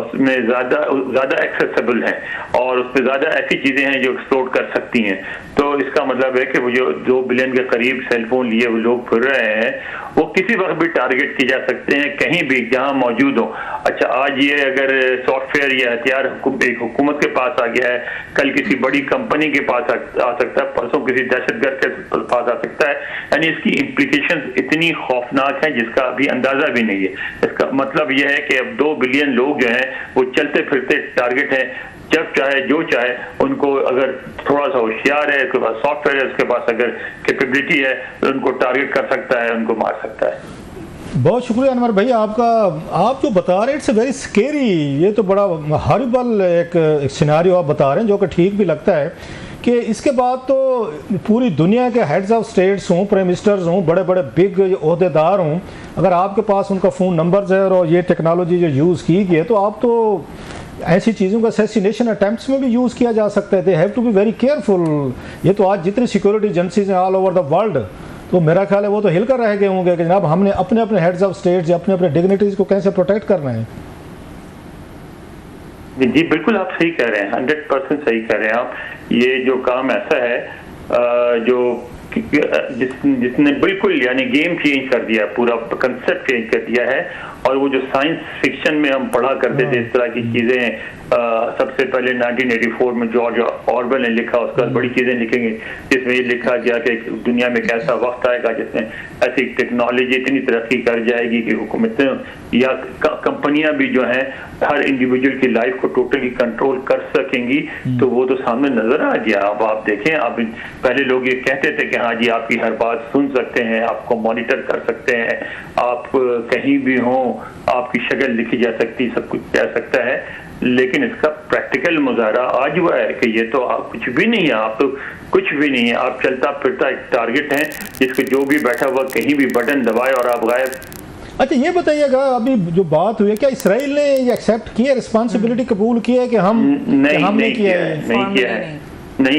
उसमें ज़्यादा एक्सेसिबल हैं और उसमें ज़्यादा ऐसी चीज़ें हैं जो एक्सप्लोड कर सकती हैं। तो इसका मतलब है कि वो जो 2 बिलियन के करीब सेल फोन लिए वो लोग फिर रहे हैं, वो किसी वक्त भी टारगेट किए जा सकते हैं, कहीं भी जहां मौजूद हो। अच्छा, आज ये अगर सॉफ्टवेयर या हथियार एक हुकूमत के पास आ गया है, कल किसी बड़ी कंपनी के पास आ सकता है, परसों किसी दहशतगर्द के पास आ सकता है। यानी इसकी इम्प्लीकेशंस इतनी खौफनाक हैं जिसका अभी अंदाजा भी नहीं है। इसका मतलब यह है कि अब 2 बिलियन लोग जो हैं वो चलते फिरते टारगेट हैं, जब चाहे जो चाहे उनको, अगर थोड़ा सा होशियार है, उसके पास सॉफ्टवेयर है, उसके पास अगर कैपेबिलिटी है तो उनको टारगेट कर सकता है, उनको मार सकता है। बहुत शुक्रिया अनवर भाई आपका। आप जो बता रहे हैं इट्स वेरी स्केरी, ये तो बड़ा हॉरिबल एक सिनेरियो आप बता रहे हैं जो कि ठीक भी लगता है कि इसके बाद तो पूरी दुनिया के हेड्स ऑफ स्टेट्स हों, प्राइम मिनिस्टर्स हों, बड़े बड़े बिग ओहदेदार हों, अगर आपके पास उनका फ़ोन नंबर्स है और ये टेक्नोलॉजी जो यूज़ की गई है तो आप तो ऐसी चीज़ों का असैसिनेशन अटैम्प्ट्स में भी यूज़ किया जा सकता है। They have to be very careful. ये तो आज जितनी सिक्योरिटी एजेंसीज हैं ऑल ओवर द वर्ल्ड, तो मेरा ख्याल है वो तो हिलकर रह गए होंगे कि जनाब हमने अपने अपने हेड्स ऑफ स्टेट्स या अपने अपने डिग्निटीज़ को कैसे प्रोटेक्ट करना है। जी बिल्कुल, आप सही कह रहे हैं, 100% सही कह रहे हैं आप। ये जो काम ऐसा है जो जिसने बिल्कुल यानी गेम चेंज कर दिया, पूरा कंसेप्ट चेंज कर दिया है। और वो जो साइंस फिक्शन में हम पढ़ा करते थे इस तरह की चीजें, सबसे पहले 1984 में जॉर्ज ऑरवेल ने लिखा, उसके बाद बड़ी चीजें लिखेंगे जिसमें ये लिखा गया कि दुनिया में कैसा वक्त आएगा जिसमें ऐसी टेक्नोलॉजी इतनी तरक्की कर जाएगी कि हुकूमतें या कंपनियां भी जो हैं हर इंडिविजुअल की लाइफ को टोटली कंट्रोल कर सकेंगी। तो वो तो सामने नजर आ गया। अब आप देखें, अब पहले लोग ये कहते थे कि हाँ जी आपकी हर बात सुन सकते हैं, आपको मॉनिटर कर सकते हैं, आप कहीं भी हों आपकी शक्ल लिखी जा सकती, सब कुछ कह सकता है। लेकिन इसका प्रैक्टिकल मुजाहरा आज हुआ है कि ये तो आप कुछ भी नहीं है, आप तो कुछ भी नहीं है, आप चलता फिरता एक टारगेट है जिसको जो भी बैठा हुआ कहीं भी बटन दबाए और आप गायब। अच्छा ये बताइएगा, अभी जो बात हुई है, क्या इसराइल ने ये एक्सेप्ट किया, रिस्पांसिबिलिटी कबूल किया है कि नहीं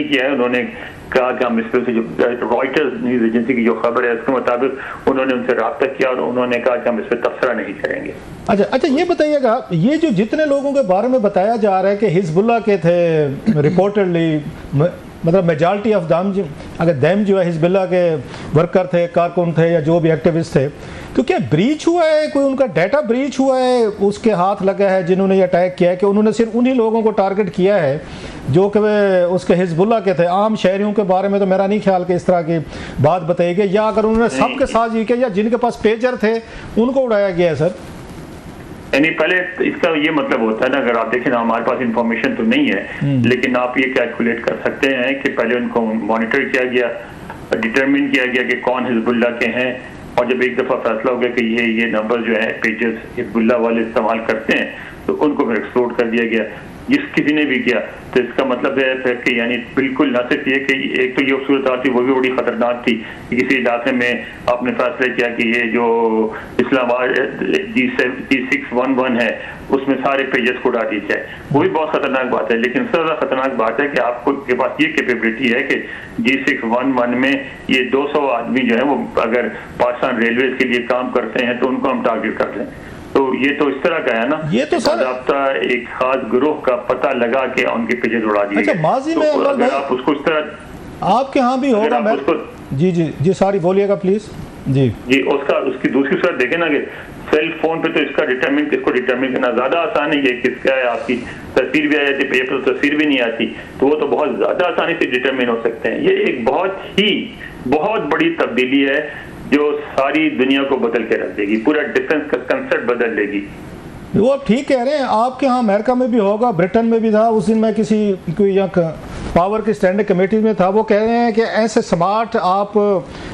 किया है। उन्होंने कहा कि हम इस पर से जो रॉयटर्स न्यूज एजेंसी की जो खबर है उसके मुताबिक उन्होंने उनसे राब्ता किया और उन्होंने कहा कि हम इस पर तबसरा नहीं करेंगे। अच्छा ये बताइएगा, ये जो जितने लोगों के बारे में बताया जा रहा है कि हिजबुल्लाह के थे रिपोर्टेडली, मतलब मेजॉरिटी ऑफ दम, अगर दम जो है हिजबुल्लाह के वर्कर थे, कारकुन थे या जो भी एक्टिविस्ट थे, तो क्या ब्रीच हुआ है, कोई उनका डाटा ब्रीच हुआ है, उसके हाथ लगा है जिन्होंने ये अटैक किया है, कि उन्होंने सिर्फ उन्हीं लोगों को टारगेट किया है जो कि उसके हिजबुल्लाह के थे? आम शहरियों के बारे में तो मेरा नहीं ख्याल कि इस तरह की बात बताई गई, या अगर उन्होंने सबके साथ ये किया या जिनके पास पेजर थे उनको उड़ाया गया है? सर यानी पहले इसका ये मतलब होता है ना, अगर आप देखें ना, हमारे पास इंफॉर्मेशन तो नहीं है लेकिन आप ये कैलकुलेट कर सकते हैं कि पहले उनको मॉनिटर किया गया, डिटरमिन किया गया कि कौन हिजबुल्लाह के हैं, और जब एक दफा फैसला हो गया कि ये नंबर जो है पेजेस हिजबुल्लाह वाले इस्तेमाल करते हैं तो उनको फिर एक्सप्लोर कर दिया गया। जिस किसी ने भी किया तो इसका मतलब है फिर कि यानी बिल्कुल न सिर्फ ये कि एक तो ये सूरत थी वो भी बड़ी खतरनाक थी कि किसी इलाके में आपने फैसला किया कि ये जो इस्लामाबाद G611 है उसमें सारे पेजेस को उड़ा दिया जाए, वो भी बहुत खतरनाक बात है। लेकिन सबसे ज्यादा खतरनाक बात है कि आपको के पास ये कैपेबिलिटी है कि G611 में ये 200 आदमी जो है वो अगर पाकिस्तान रेलवे के लिए काम करते हैं तो उनको हम टारगेट कर लें। तो ये तो इस तरह का है ना, ये तो बाकायदा एक खास ग्रोह का पता लगा के उनके पेजेस उड़ा दिए। अच्छा माजी में तो अगर आप उसको इस तरह आपके यहाँ भी होगा, मैं जी सॉरी बोलिएगा प्लीज। जी उसकी दूसरी सूरत देखें ना कि सेल फोन पे तो इसको डिटरमिन करना ज्यादा आसान है। ये किसका है, आपकी तस्वीर भी आ जाती है, पेपर तो तस्वीर भी नहीं आती, तो वो तो बहुत ज्यादा आसानी से डिटरमिन हो सकते हैं। ये एक बहुत बड़ी तब्दीली है जो सारी दुनिया को बदल के रख देगी, पूरा डिफेंस का कंसेप्ट बदल देगी। वो आप ठीक कह रहे हैं, आपके यहाँ अमेरिका में भी होगा, ब्रिटेन में भी था। उस दिन मैं किसी कोई पावर की स्टैंडिंग कमेटी में था, वो कह रहे हैं कि ऐसे स्मार्ट आप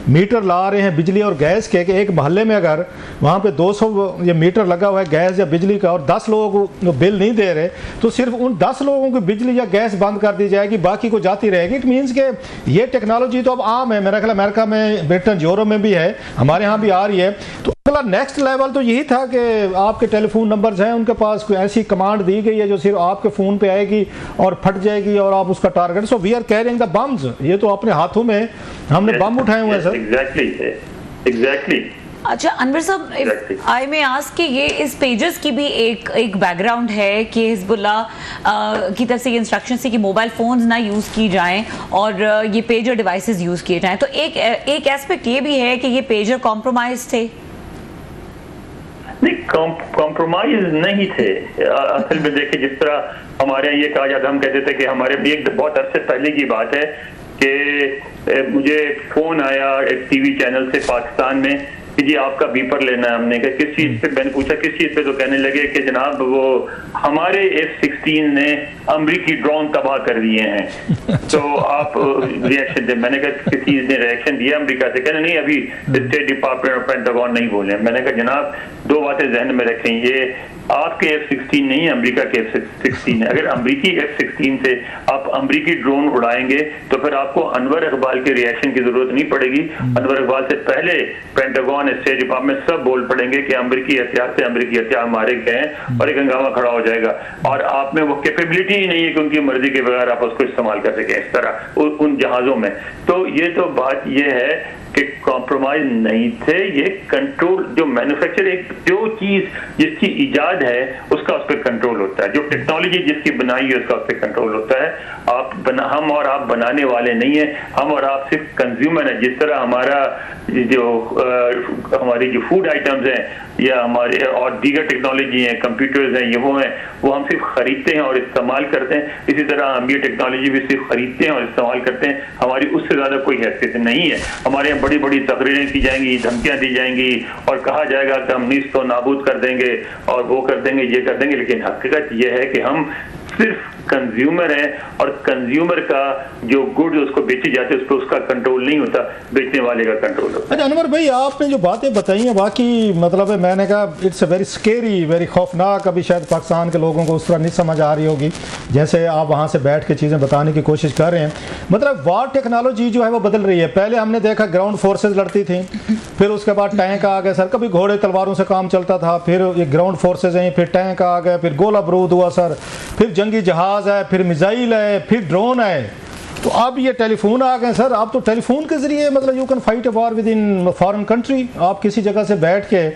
मीटर ला रहे हैं बिजली और गैस के, कि एक मोहल्ले में अगर वहाँ पे 200 ये मीटर लगा हुआ है गैस या बिजली का और 10 लोगों को बिल नहीं दे रहे, तो सिर्फ उन 10 लोगों की बिजली या गैस बंद कर दी जाएगी, बाकी को जाती रहेगी। इट मीन्स के ये टेक्नोलॉजी तो अब आम है, मेरा ख्याल अमेरिका में, ब्रिटेन, यूरोप में भी है, हमारे यहाँ भी आ रही है। तो अगला नेक्स्ट लेवल तो यही था कि आपके टेलीफोन नंबर्स हैं, उनके पास कोई ऐसी कमांड दी गई है जो सिर्फ आपके फ़ोन पे आएगी और फट जाएगी और आप उसका target. So we are carrying the bombs, ये तो अपने हाथों में हमने बम उठाए हुए हैं सर। एग्जैक्टली। अच्छा अनवर साहब, आई में आस्क कि ये इस पेजेस की भी एक बैकग्राउंड है कि हिजबुल्लाह की तरफ से ये इंस्ट्रक्शन थी कि मोबाइल फोन्स ना यूज़ की जाएं और ये पेजर डिवाइसेस यूज़ किए जाएं। तो एक एस्पेक्ट ये भी है कि ये पेजर कॉम्प्रोमाइज थे। नहीं, कॉम्प्रोमाइज नहीं थे। असल में देखिए, जिस तरह हमारे यहाँ ये कहा जाता, हम कहते थे कि हमारे भी एक बहुत अरसे पहले की बात है कि मुझे फोन आया एक टीवी चैनल से पाकिस्तान में कि जी आपका बीपर लेना है। हमने कहा किस चीज पे, मैंने पूछा किस चीज पे, तो कहने लगे कि जनाब वो हमारे F-16 ने अमेरिकी ड्रोन तबाह कर दिए हैं, तो आप रिएक्शन दे। मैंने कहा किसी ने रिएक्शन दिया अमेरिका से? कहने नहीं, अभी स्टेट डिपार्टमेंट और पेंटागन नहीं बोले। मैंने कहा जनाब दो बातें जहन में रखें, ये आपके F-16 नहीं, अमेरिका के F-16 है। अगर अमेरिकी F-16 से आप अमेरिकी ड्रोन उड़ाएंगे तो फिर आपको अनवर इकबाल के रिएक्शन की जरूरत नहीं पड़ेगी। अनवर इकबाल से पहले पेंटागन, स्टेट डिपार्टमेंट सब बोल पड़ेंगे कि अमेरिकी हथियार से अमेरिकी हथियार मारे गए हैं और एक हंगामा खड़ा हो जाएगा। और आप में वो कैपेबिलिटी ही नहीं है कि उनकी मर्जी के बगैर आप उसको इस्तेमाल कर सकें इस तरह उन जहाजों में। तो ये तो बात ये है कि कॉम्प्रोमाइज नहीं थे। ये कंट्रोल, जो मैन्युफैक्चर, एक जो चीज जिसकी इजाद है उसका उस पर कंट्रोल होता है, जो टेक्नोलॉजी जिसकी बनाई है उसका उस पर कंट्रोल होता है। हम और आप बनाने वाले नहीं है, हम और आप सिर्फ कंज्यूमर है। जिस तरह हमारी जो फूड आइटम्स हैं या हमारे और दीगर टेक्नोलॉजी हैं, कंप्यूटर्स हैं, ये वो हम सिर्फ खरीदते हैं और इस्तेमाल करते हैं, इसी तरह हम ये टेक्नोलॉजी भी सिर्फ खरीदते हैं और इस्तेमाल करते हैं। हमारी उससे ज्यादा कोई हैसियत नहीं है। हमारे यहाँ बड़ी बड़ी तकरीरें की जाएंगी, धमकियां दी जाएंगी और कहा जाएगा कि हम नीस्त नाबूद कर देंगे और वो कर देंगे, ये कर देंगे, लेकिन हकीकत ये है कि हम सिर्फ कंज्यूमर है और कंज्यूमर का जो गुड्स उसको बेचे जाते हैं उस पर उसका कंट्रोल नहीं होता, बेचने वाले का कंट्रोल होता है। अच्छा अनवर भाई, आपने जो बातें बताई हैं वाकई मतलब है, मैंने कहा it's a very scary, very खौफनाक। अभी शायद पाकिस्तान के लोगों को उस तरह नहीं समझ आ रही होगी जैसे आप वहाँ से बैठ के चीज़ें बताने की कोशिश कर रहे हैं। मतलब वार टेक्नोलॉजी जो है वो बदल रही है। पहले हमने देखा ग्राउंड फोर्सेज लड़ती थी, फिर उसके बाद टैंक आ गए सर, कभी घोड़े तलवारों से काम चलता था, फिर ये ग्राउंड फोर्सेज हैं, फिर टैंक आ गए, फिर गोला बारूद हुआ सर, फिर जंगी जहाज़ है, फिर मिसाइल है, फिर ड्रोन है, तो अब ये टेलीफोन आ गए सर। आप तो टेलीफोन के जरिए मतलब you can fight a war with in foreign country. आप किसी जगह से बैठ के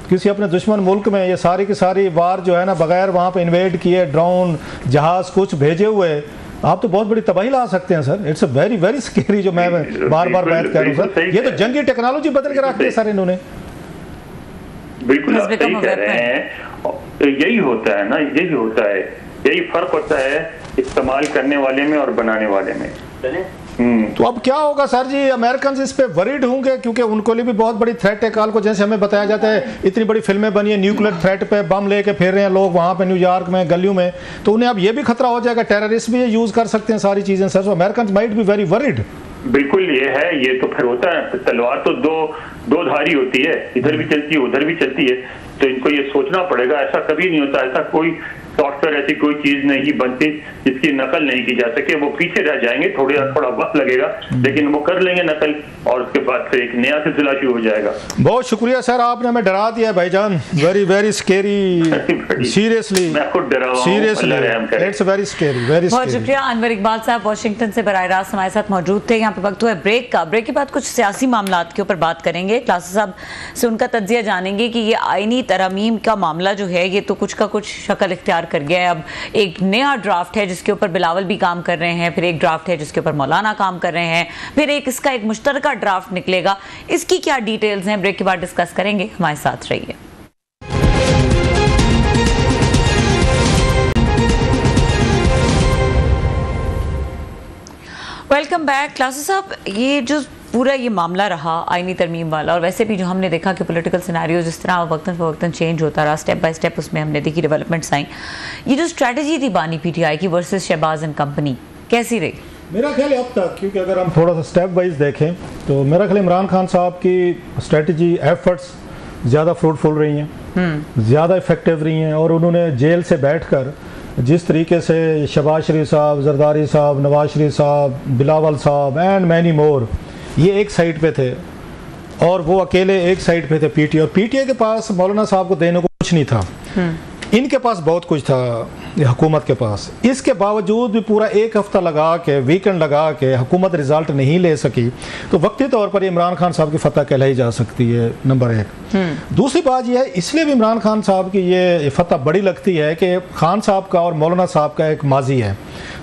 किसी अपने दुश्मन मुल्क में ये सारी की सारी वार जो है ना, बगैर वहाँ पे इन्वेड किए ड्रोन जहाज़ कुछ भेजे हुए आप तो बहुत बड़ी तबाही ला सकते हैं sir. It's a very very scary, जो मैं बार बार बात कर रहा हूँ सर। ये तो जंगी टेक्नोलॉजी बदल के रखती है सर इन्होंने। बिल्कुल आप सही कह रहे हैं, यही होता है ना, यही होता है, यही फर्क होता है इस्तेमाल करने वाले में और बनाने वाले में। तो अब क्या होगा सर जी, अमेरिकन इस पे वरीड होंगे क्योंकि उनको लिए भी बहुत बड़ी थ्रेट है। काल को जैसे हमें बताया जाता है इतनी बड़ी फिल्में बनी है, न्यूक्लियर थ्रेट पे बम लेके फिर रहे हैं लोग वहाँ पे न्यूयॉर्क में गलियों में, तो उन्हें अब ये भी खतरा हो जाएगा, टेररिस्ट भी ये यूज कर सकते हैं सारी चीजें sir. So American might be very worried. बिल्कुल ये है, ये तो फिर होता है, तलवार तो दो धारी होती है, इधर भी चलती है उधर भी चलती है, तो इनको ये सोचना पड़ेगा। ऐसा कभी नहीं होता, ऐसा कोई सॉफ्टवेयर, ऐसी कोई चीज नहीं बनती जिसकी नकल नहीं की जा सके। वो पीछे रह जाएंगे, थोड़ा वक्त लगेगा, लेकिन वो कर लेंगे नकल और उसके बाद फिर एक नया सिलसिला शुरू हो जाएगा। बहुत शुक्रिया सर, आपने हमें डरा दिया भाईजान। वेरी वेरी स्केरी, सीरियसली मैं खुद डरा हुआ हूं, seriously it's very scary, very बहुत शुक्रिया। अनवर इकबाल साहब वाशिंगटन से बराह रास्त हमारे साथ मौजूद थे। यहाँ पे वक्त हुआ है ब्रेक का। ब्रेक के बाद कुछ सियासी मामलात के ऊपर बात करेंगे, क्लासेस साहब से उनका तज्जिया जानेंगे कि ये आईनी तरमीम का मामला जो है ये तो कुछ का कुछ शक्ल इख्तियार कर गया है। अब एक नया ड्राफ्ट है जिसके ऊपर बिलावल भी काम कर रहे हैं, फिर एक ड्राफ्ट है जिसके ऊपर मौलाना काम कर रहे हैं, फिर इसका एक मुश्तरका ड्राफ्ट निकलेगा। इसकी क्या डिटेल्स हैं ब्रेक के बाद डिस्कस करेंगे, हमारे साथ रहिए। Welcome back. क्लासेस साहब, ये जो पूरा ये मामला रहा आईनी तरमीम वाला, और वैसे भी जो हमने देखा कि पॉलिटिकल सिनेरियो जिस तरह वक्तन फ़वक्तन चेंज होता रहा, स्टेप बाय स्टेप उसमें हमने देखी डेवलपमेंट्स आई। ये जो स्ट्रैटेजी थी बानी पीटीआई की वर्सेस शहबाज एंड कंपनी, कैसी रही? मेरा ख्याल है अब तक, क्योंकि अगर हम थोड़ा सा स्टेप वाइज देखें तो मेरा ख्याल इमरान खान साहब की स्ट्रैटेजी एफर्ट्स ज़्यादा फ्रूटफुल रही हैं, ज़्यादा इफेक्टिव रही हैं, और उन्होंने जेल से बैठकर जिस तरीके से शहबाज शरीफ साहब, जरदारी साहब, नवाज शरीफ साहब, बिलावल साहब एंड मैनी मोर ये एक साइड पे थे और वो अकेले एक साइड पे थे पीटीआई, और पीटीआई के पास मौलाना साहब को देने को कुछ नहीं था, इनके पास बहुत कुछ था हुकूमत के पास। इसके बावजूद भी पूरा एक हफ्ता लगा के, वीकेंड लगा के हुकूमत रिजल्ट नहीं ले सकी, तो वक्ती तौर पर इमरान खान साहब की फतह कहलाई जा सकती है, नंबर एक। दूसरी बात यह है, इसलिए भी इमरान खान साहब की ये फतह बड़ी लगती है कि खान साहब का और मौलाना साहब का एक माजी है,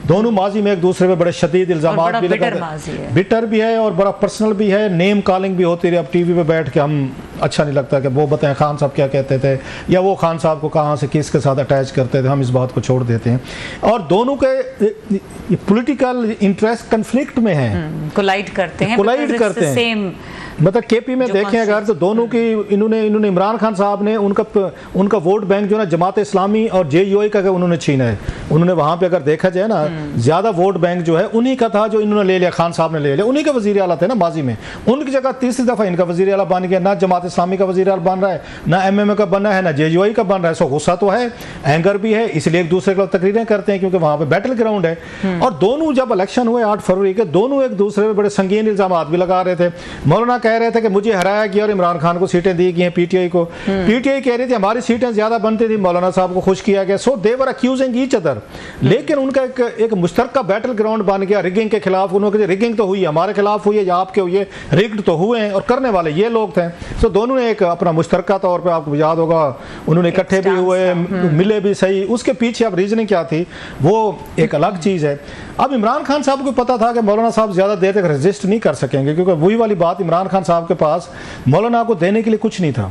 दोनों माजी में एक दूसरे पे बड़े शदीद इल्जामात भी लगाते, बिटर भी है और बड़ा पर्सनल भी है, नेम कॉलिंग भी होती रही। अब टीवी पे बैठ के हम अच्छा नहीं लगता कि वो बताएं खान साहब क्या कहते थे या वो खान साहब को कहाँ से किसके साथ अटैच करते थे, हम इस बात को छोड़ देते हैं। और दोनों के पॉलिटिकल इंटरेस्ट कन्फ्लिक्ट में हैं, कोलाइड करते हैं। मतलब केपी में देखें अगर तो दोनों की इन्होंने इमरान खान साहब ने उनका वोट बैंक जो ना जमात इस्लामी और जेयूआई का उन्होंने छीना है। उन्होंने वहाँ पे अगर देखा जाए ना, ज़्यादा वोट बैंक जो है उन्हीं का था जो इन्होंने ले लिया, खान साहब ने ले लिया। उन्हीं के वज़ीर आला थे ना माजी में, उनकी जगह तीसरी दफ़ा इनका वज़ीर आला बन गया, ना जमात इस्लामी का वज़ीर आला बन रहा है, ना MMA का बना है, ना JUI का बन रहा है। सो गुस्सा तो है, एंगर भी है, इसलिए एक दूसरे को तकरीरें करते हैं क्योंकि वहाँ पे बैटल ग्राउंड है। और दोनों जब इलेक्शन हुए 8 फरवरी के, दोनों एक दूसरे पर बड़े संगीन इल्ज़ाम भी लगा रहे थे। मौलाना कह रहे थे कि मुझे हराया गया और इमरान खान को सीटें दी गई हैं PTI को। PTI कह रही थी हमारी सीटें ज़्यादा बनती थी, मौलाना साहब को खुश किया गया। सो दे वर अक्यूजिंग ईच अदर। लेकिन उनका एक मुश्तरका बैटल ग्राउंड बन गया रिगिंग के खिलाफ। उन्होंने रिगिंग तो हुई, हमारे खिलाफ हुई है या आपके हुई है, रिग्ड तो हुए हैं और करने वाले ये लोग थे। सो दोनों ने एक अपना मुश्तरका तौर पर, आपको याद होगा, उन्होंने इकट्ठे भी हुए, मिले भी सही। उसके पीछे अब रीजनिंग क्या थी वो एक अलग चीज़ है। अब इमरान खान साहब को पता था कि मौलाना साहब ज़्यादा देर तक रजिस्ट नहीं कर सकेंगे, क्योंकि वही वाली बात, इमरान खान साहब के पास मौलाना को देने के लिए कुछ नहीं था।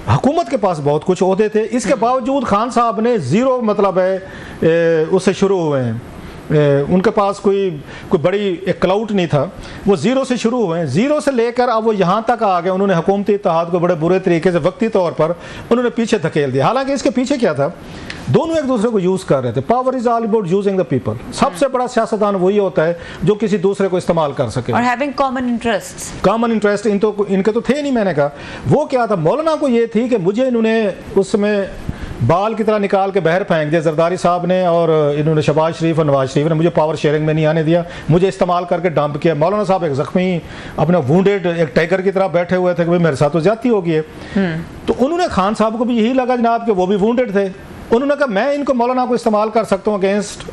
हुकूमत के पास बहुत कुछ ओहदे थे, इसके बावजूद खान साहब ने ज़ीरो, मतलब है उससे शुरू हुए हैं, उनके पास कोई बड़ी एक क्लाउट नहीं था, वो ज़ीरो से शुरू हुए हैं। ज़ीरो से लेकर अब वो यहाँ तक आ गए। उन्होंने हुकूमती इत्तेहाद को बड़े बुरे तरीके से वक्ती तौर पर उन्होंने पीछे धकेल दिया। हालांकि इसके पीछे क्या था, दोनों एक दूसरे को यूज़ कर रहे थे। Power is all about using the people. सबसे बड़ा सियासतदान वही होता है जो किसी दूसरे को इस्तेमाल कर सके और having common interest. Common interest इनके तो थे नहीं। मैंने कहा वो क्या था, मौलाना को ये थी कि मुझे इन्होंने उस समय बाल की तरह निकाल के बहर फेंक दिया जरदारी साहब ने, और इन्होंने शहबाज शरीफ और नवाज शरीफ ने मुझे पावर शेयरिंग में नहीं आने दिया, मुझे इस्तेमाल करके डंप किया। मौलाना साहब एक जख्मी, अपने वुंडेड एक टाइगर की तरह बैठे हुए थे कि भाई मेरे साथ तो ज्यादती होगी है। तो उन्होंने खान साहब को भी यही लगा जनाब कि वो भी वुंडेड थे। उन्होंने कहा मैं इनको मौलाना को इस्तेमाल कर सकता हूँ अगेंस्ट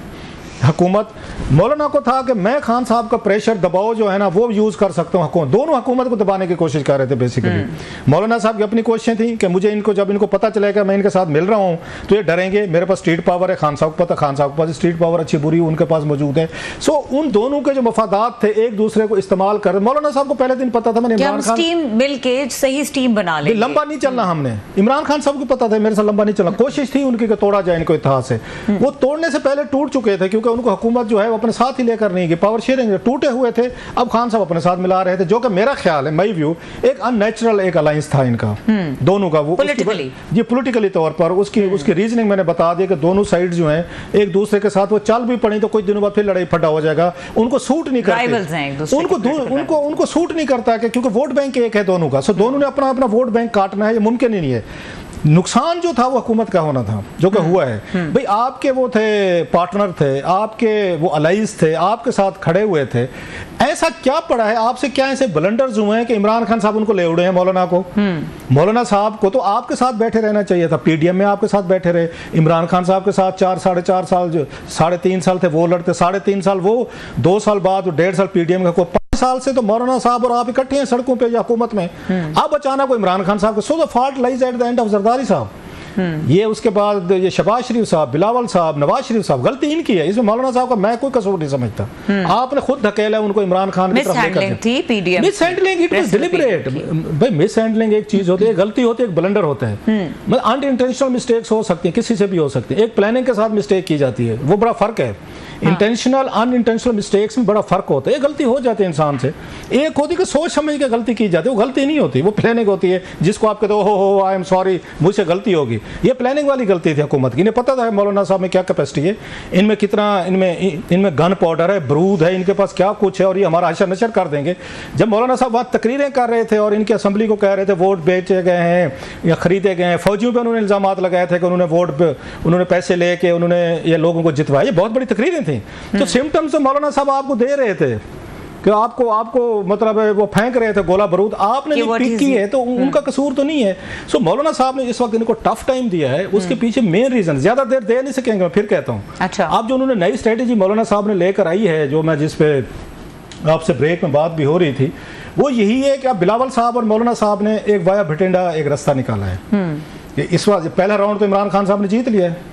हुकूमत। मौलाना को था कि मैं खान साहब का प्रेशर, दबाव जो है ना, वो यूज़ कर सकता हूँ हुकूमत। दोनों हुकूमत को दबाने की कोशिश कर रहे थे बेसिकली। मौलाना साहब की अपनी कोशिशें थी कि मुझे इनको, जब इनको पता चलेगा मैं इनके साथ मिल रहा हूँ तो ये डरेंगे, मेरे पास स्ट्रीट पावर है। खान साहब को पता, खान साहब के पास स्ट्रीट पावर अच्छी बुरी उनके पास मौजूद है। सो उन दोनों के जो मफादात थे एक दूसरे को इस्तेमाल कर। मौलाना साहब को पहले दिन पता था मैंने इमरान खान स्टीम मिल के सही स्टीम बना ले, लंबा नहीं चलना हमने। इमरान खान साहब को पता था मेरे साथ लंबा नहीं चलना। कोशिश थी उनकी कि तोड़ा जाए इनको इत्तेहाद से। वो तोड़ने से पहले टूट चुके थे क्योंकि उनको हुकूमत जो है वो अपने साथ ही लेकर नहीं गई। पावर शेयरिंग टूटे हुए थे, अब खान साहब अपने साथ मिला रहे थे, जो कि मेरा ख्याल है, माई व्यू, एक अननेचुरल एक अलायंस था इनका दोनों का। वो पॉलिटिकली तौर पर उसकी रीजनिंग मैंने बता दिया कि दोनों साइड जो हैं एक दूसरे के साथ वो चल भी पड़ी तो कुछ दिनों बाद फिर लड़ाई फटा हो जाएगा। उनको सूट नहीं करता, उनको सूट नहीं करता क्योंकि वोट बैंक एक है दोनों का। सो दोनों ने अपना अपना वोट बैंक काटना है, ये मुमकिन ही नहीं है। नुकसान जो था वो हुकूमत का होना था, जो कि हुआ है। भाई आपके वो थे पार्टनर थे, आपके वो अलाइज थे, आपके साथ खड़े हुए थे। ऐसा क्या पड़ा है आपसे, क्या ऐसे ब्लंडर्स हुए हैं कि इमरान खान साहब उनको ले उड़े हैं मौलाना को? मौलाना साहब को तो आपके साथ बैठे रहना चाहिए था। PDM में आपके साथ बैठे रहे। इमरान खान साहब के साथ 4-4.5 साल, जो 3.5 साल थे वो लड़ते, 3.5 साल वो, 2 साल बाद 1.5 साल PDM का, 5 साल से तो मौलाना साहब और आप इकट्ठे हैं सड़कों पे या हुकूमत में। अब अचानक को इमरान खान साहब को, so the fault lies at the end of Zardari साहब। ये उसके बाद ये शहबाज शरीफ साहब, बिलावल साहब, नवाज शरीफ साहब, गलती इनकी है। इसमें मौलाना साहब का मैं कोई कसूर नहीं समझता। आपने खुद धकेला उनको इमरान खान की तरफ लेकर। Miss handling, it was deliberate. भाई मिस हैंडलिंग एक चीज होती है, गलती होती है, एक ब्लंडर होता है। मतलब अनइंटेंशनल मिस्टेक्स हो सकती है, किसी से भी हो सकती है। एक प्लानिंग के साथ मिस्टेक की जाती है, वो बड़ा फर्क है। इंटेंशनल अनइंटेंशनल मिस्टेक्स में बड़ा फर्क होता है। गलती हो जाती है इंसान से। एक होती है कि सोच समझ के गलती की जाती है, वो गलती नहीं होती, वो प्लानिंग होती है जिसको आप कहते हो आई एम सॉरी मुझसे गलती होगी। ये प्लानिंग वाली गलती थी हुकूमत की। इन्हें पता था मौलाना साहब में क्या कैपेसिटी है, इनमें कितना, इनमें गन पाउडर है, बरूद है, इनके पास क्या कुछ है, और ये हमारा हशर नशर कर देंगे। जब मौलाना साहब वहाँ तकरीरें कर रहे थे और इनकी असम्बली को कह रहे थे वोट बेचे गए हैं या खरीदे गए हैं, फौजियों पर उन्होंने इल्जाम लगाए थे कि उन्होंने वोट पे उन्होंने पैसे लेके उन्होंने ये लोगों को जितवाया, ये बहुत बड़ी तकरीरें थी। तो सिम्टम्स तो मौलाना साहब आपको दे रहे थे कि आपको मतलब वो फेंक रहे थे गोला बारूद, आपने नहीं पिक की है तो उनका कसूर तो नहीं है। सो मौलाना साहब ने इस वक्त इनको टफ टाइम दिया है, उसके पीछे मेन रीजन, ज्यादा देर दे नहीं सकेंगे, मैं फिर कहता हूँ। अच्छा, आप जो उन्होंने नई स्ट्रेटेजी मौलाना साहब ने लेकर आई है, जो मैं जिस पे आपसे ब्रेक में बात भी हो रही थी, वो यही है कि अब बिलावल साहब और मौलाना साहब ने एक वाया भटिंडा एक रास्ता निकाला है। इस बार पहला राउंड तो इमरान खान साहब ने जीत लिया है,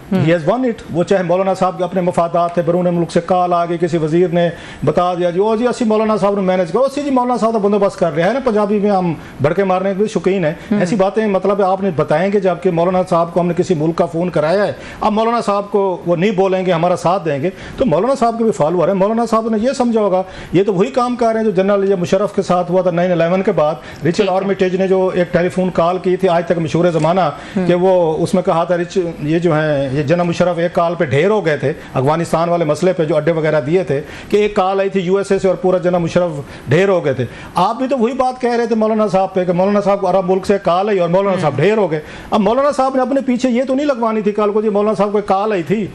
He has won it। वो चाहे मौलाना साहब के अपने मफादात थे, बैरून मुल्क से कॉल आ गई, किसी वजीर ने बता दिया जी ओ जी अस्सी मौलाना साहब ने मैनेज करो, अस्सी जी मौलाना साहब का बंदोबस्त कर रहे हैं ना। पंजाबी में हम भड़के मारने के भी शौकीन है, ऐसी बातें मतलब आपने बताएंगे जबकि मौलाना साहब को हमने किसी मुल्क का फ़ोन कराया है, अब मौलाना साहब को वो नहीं बोलेंगे, हमारा साथ देंगे, तो मौलाना साहब के भी फॉलोअर है। मौलाना साहब ने ये समझा होगा ये तो वही काम कर रहे हैं जो जनरल मुशर्रफ के साथ हुआ था 9/11 के बाद। रिचर्ड आर्मिटेज ने जो एक टेलीफोन कॉल की थी, आज तक मशहूर ज़माना, कि वो उसमें कहा था ये जो है ये जना मुशर्रफ एक कॉल पे ढेर हो गए थे अफगानिस्तान वाले मसले पे, जो अड्डे वगैरह दिए थे कि एक कॉल आई थी यूएसए से और पूरा जना मुशर्रफ ढेर हो गए थे। आप भी तो वही बात कह रहे थे मौलाना साहब पे कि मौलाना साहब को अरब मुल्क से कॉल आई और मौलाना साहब ढेर हो गए। अब मौलाना साहब ने अपने पीछे ये तो नहीं लगवानी थी कल को जी मौलाना साहब को कॉल आई थी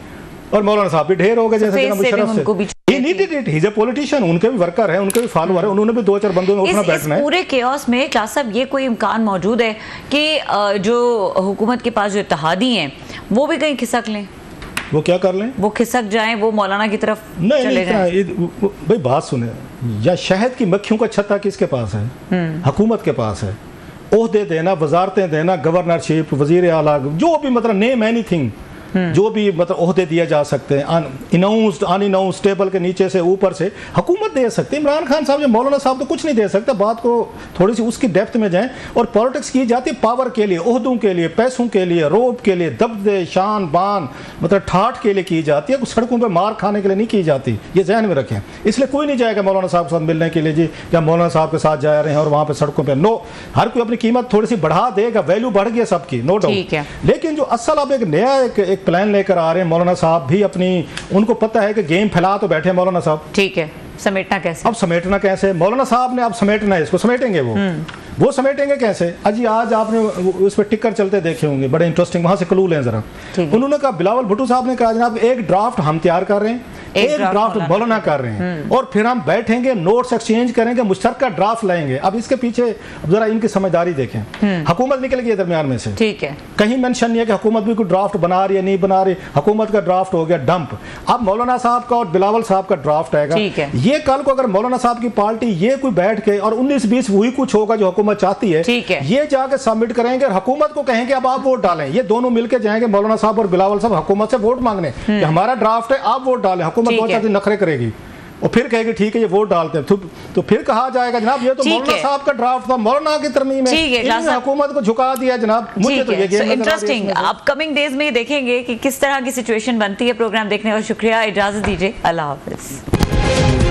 और मौलाना साहब भी ढेर हो गए जैसे जना मुशर्रफ से। ही इज ए पॉलिटिशियन, उनके भी वर्कर हैं, उनके भी फॉलोअर हैं, उन्होंने भी 2-4 बंदों में उठना बैठना है। पूरे केओस में क्लास साहब ये कोई इम्कान मौजूद है कि जो हुकूमत के पास जो इत्तेहादी हैं वो भी कहीं खिसक लें? वो क्या कर लें? वो खिसक जाएं, वो मौलाना की तरफ चले जाएं। भाई बात सुने, या शहद की मक्खियों का छत्ता किसके पास है? हुकूमत के पास है। ओहदे देना, वजारतें देना, गवर्नरशिप, वजीर आला, जो भी मतलब नेम एनीथिंग, जो भी मतलब ओहदे दिए जा सकते हैं, अनाउंस्ड अनअनाउंस्ड, टेबल के नीचे से ऊपर से हुकूमत दे सकती है। इमरान खान साहब, जो मौलाना साहब तो कुछ नहीं दे सकते। बात को थोड़ी सी उसकी डेप्थ में जाएं। और पॉलिटिक्स की जाती है पावर के लिए, ओहदों के लिए, पैसों के लिए, रोब के लिए, दबदे शान बान मतलब ठाठ के लिए की जाती है, सड़कों पर मार खाने के लिए नहीं की जाती। ये जहन में रखें। इसलिए कोई नहीं जाएगा मौलाना साहब के साथ मिलने के लिए जी, या मौलाना साहब के साथ जा रहे हैं और वहाँ पर सड़कों पर, नो। हर कोई अपनी कीमत थोड़ी सी बढ़ा देगा, वैल्यू बढ़ गई सबकी, नो डाउट। लेकिन जो असल अब एक नया एक प्लान लेकर आ रहे हैं मौलाना साहब भी, अपनी उनको पता है कि गेम फैला तो बैठे मौलाना साहब। ठीक है, समेटना कैसे? अब समेटना कैसे? मौलाना साहब ने अब समेटना है, इसको समेटेंगे वो समेटेंगे कैसे? अजी आज आपने उस पर टिकर चलते देखे होंगे, बड़े इंटरेस्टिंग, वहां से क्लू लें जरा। उन्होंने कहा, बिलावल भुट्टो साहब ने कहा जनाब एक ड्राफ्ट हम तैयार कर रहे हैं, एक ड्राफ्ट मौलाना कर रहे हैं, और फिर हम बैठेंगे, नोट्स एक्सचेंज करेंगे, मुश्तरका ड्राफ्ट लाएंगे। अब इसके पीछे जरा इनकी समझदारी देखें। हुकूमत निकलेगी दरमियान में से, ठीक है, कहीं मेंशन नहीं है कि हुकूमत भी कोई ड्राफ्ट बना रही है नहीं बना रही, हुकूमत का ड्राफ्ट हो गया डंप। अब मौलाना साहब का और बिलावल साहब का ड्राफ्ट आएगा। ये कल को अगर मौलाना साहब की पार्टी ये कोई बैठ के और 19-20 वही कुछ होगा जो हुकूमत चाहती है, ये जाके सबमिट करेंगे और हुकूमत को कहेंगे अब आप वोट डालें। ये दोनों मिलकर जाएंगे मौलाना साहब और बिलावल साहब हुकूमत से वोट मांगने कि हमारा ड्राफ्ट है, आप वोट डालें। हुकूमत 2-4 दिन नखरे करेगी और फिर कहेगी ठीक है ये वोट डालते हैं, तो फिर कहा जाएगा जनाब ये तो मौलाना साहब का ड्राफ्ट था, मौलाना की तरमीम है, हुकूमत को झुका दिया जनाब। मुझे तो ये इंटरेस्टिंग अपकमिंग डेज में देखेंगे कि किस तरह की सिचुएशन बनती है। प्रोग्राम देखने का शुक्रिया, इजाजत दीजिए, अल्लाह हाफिज।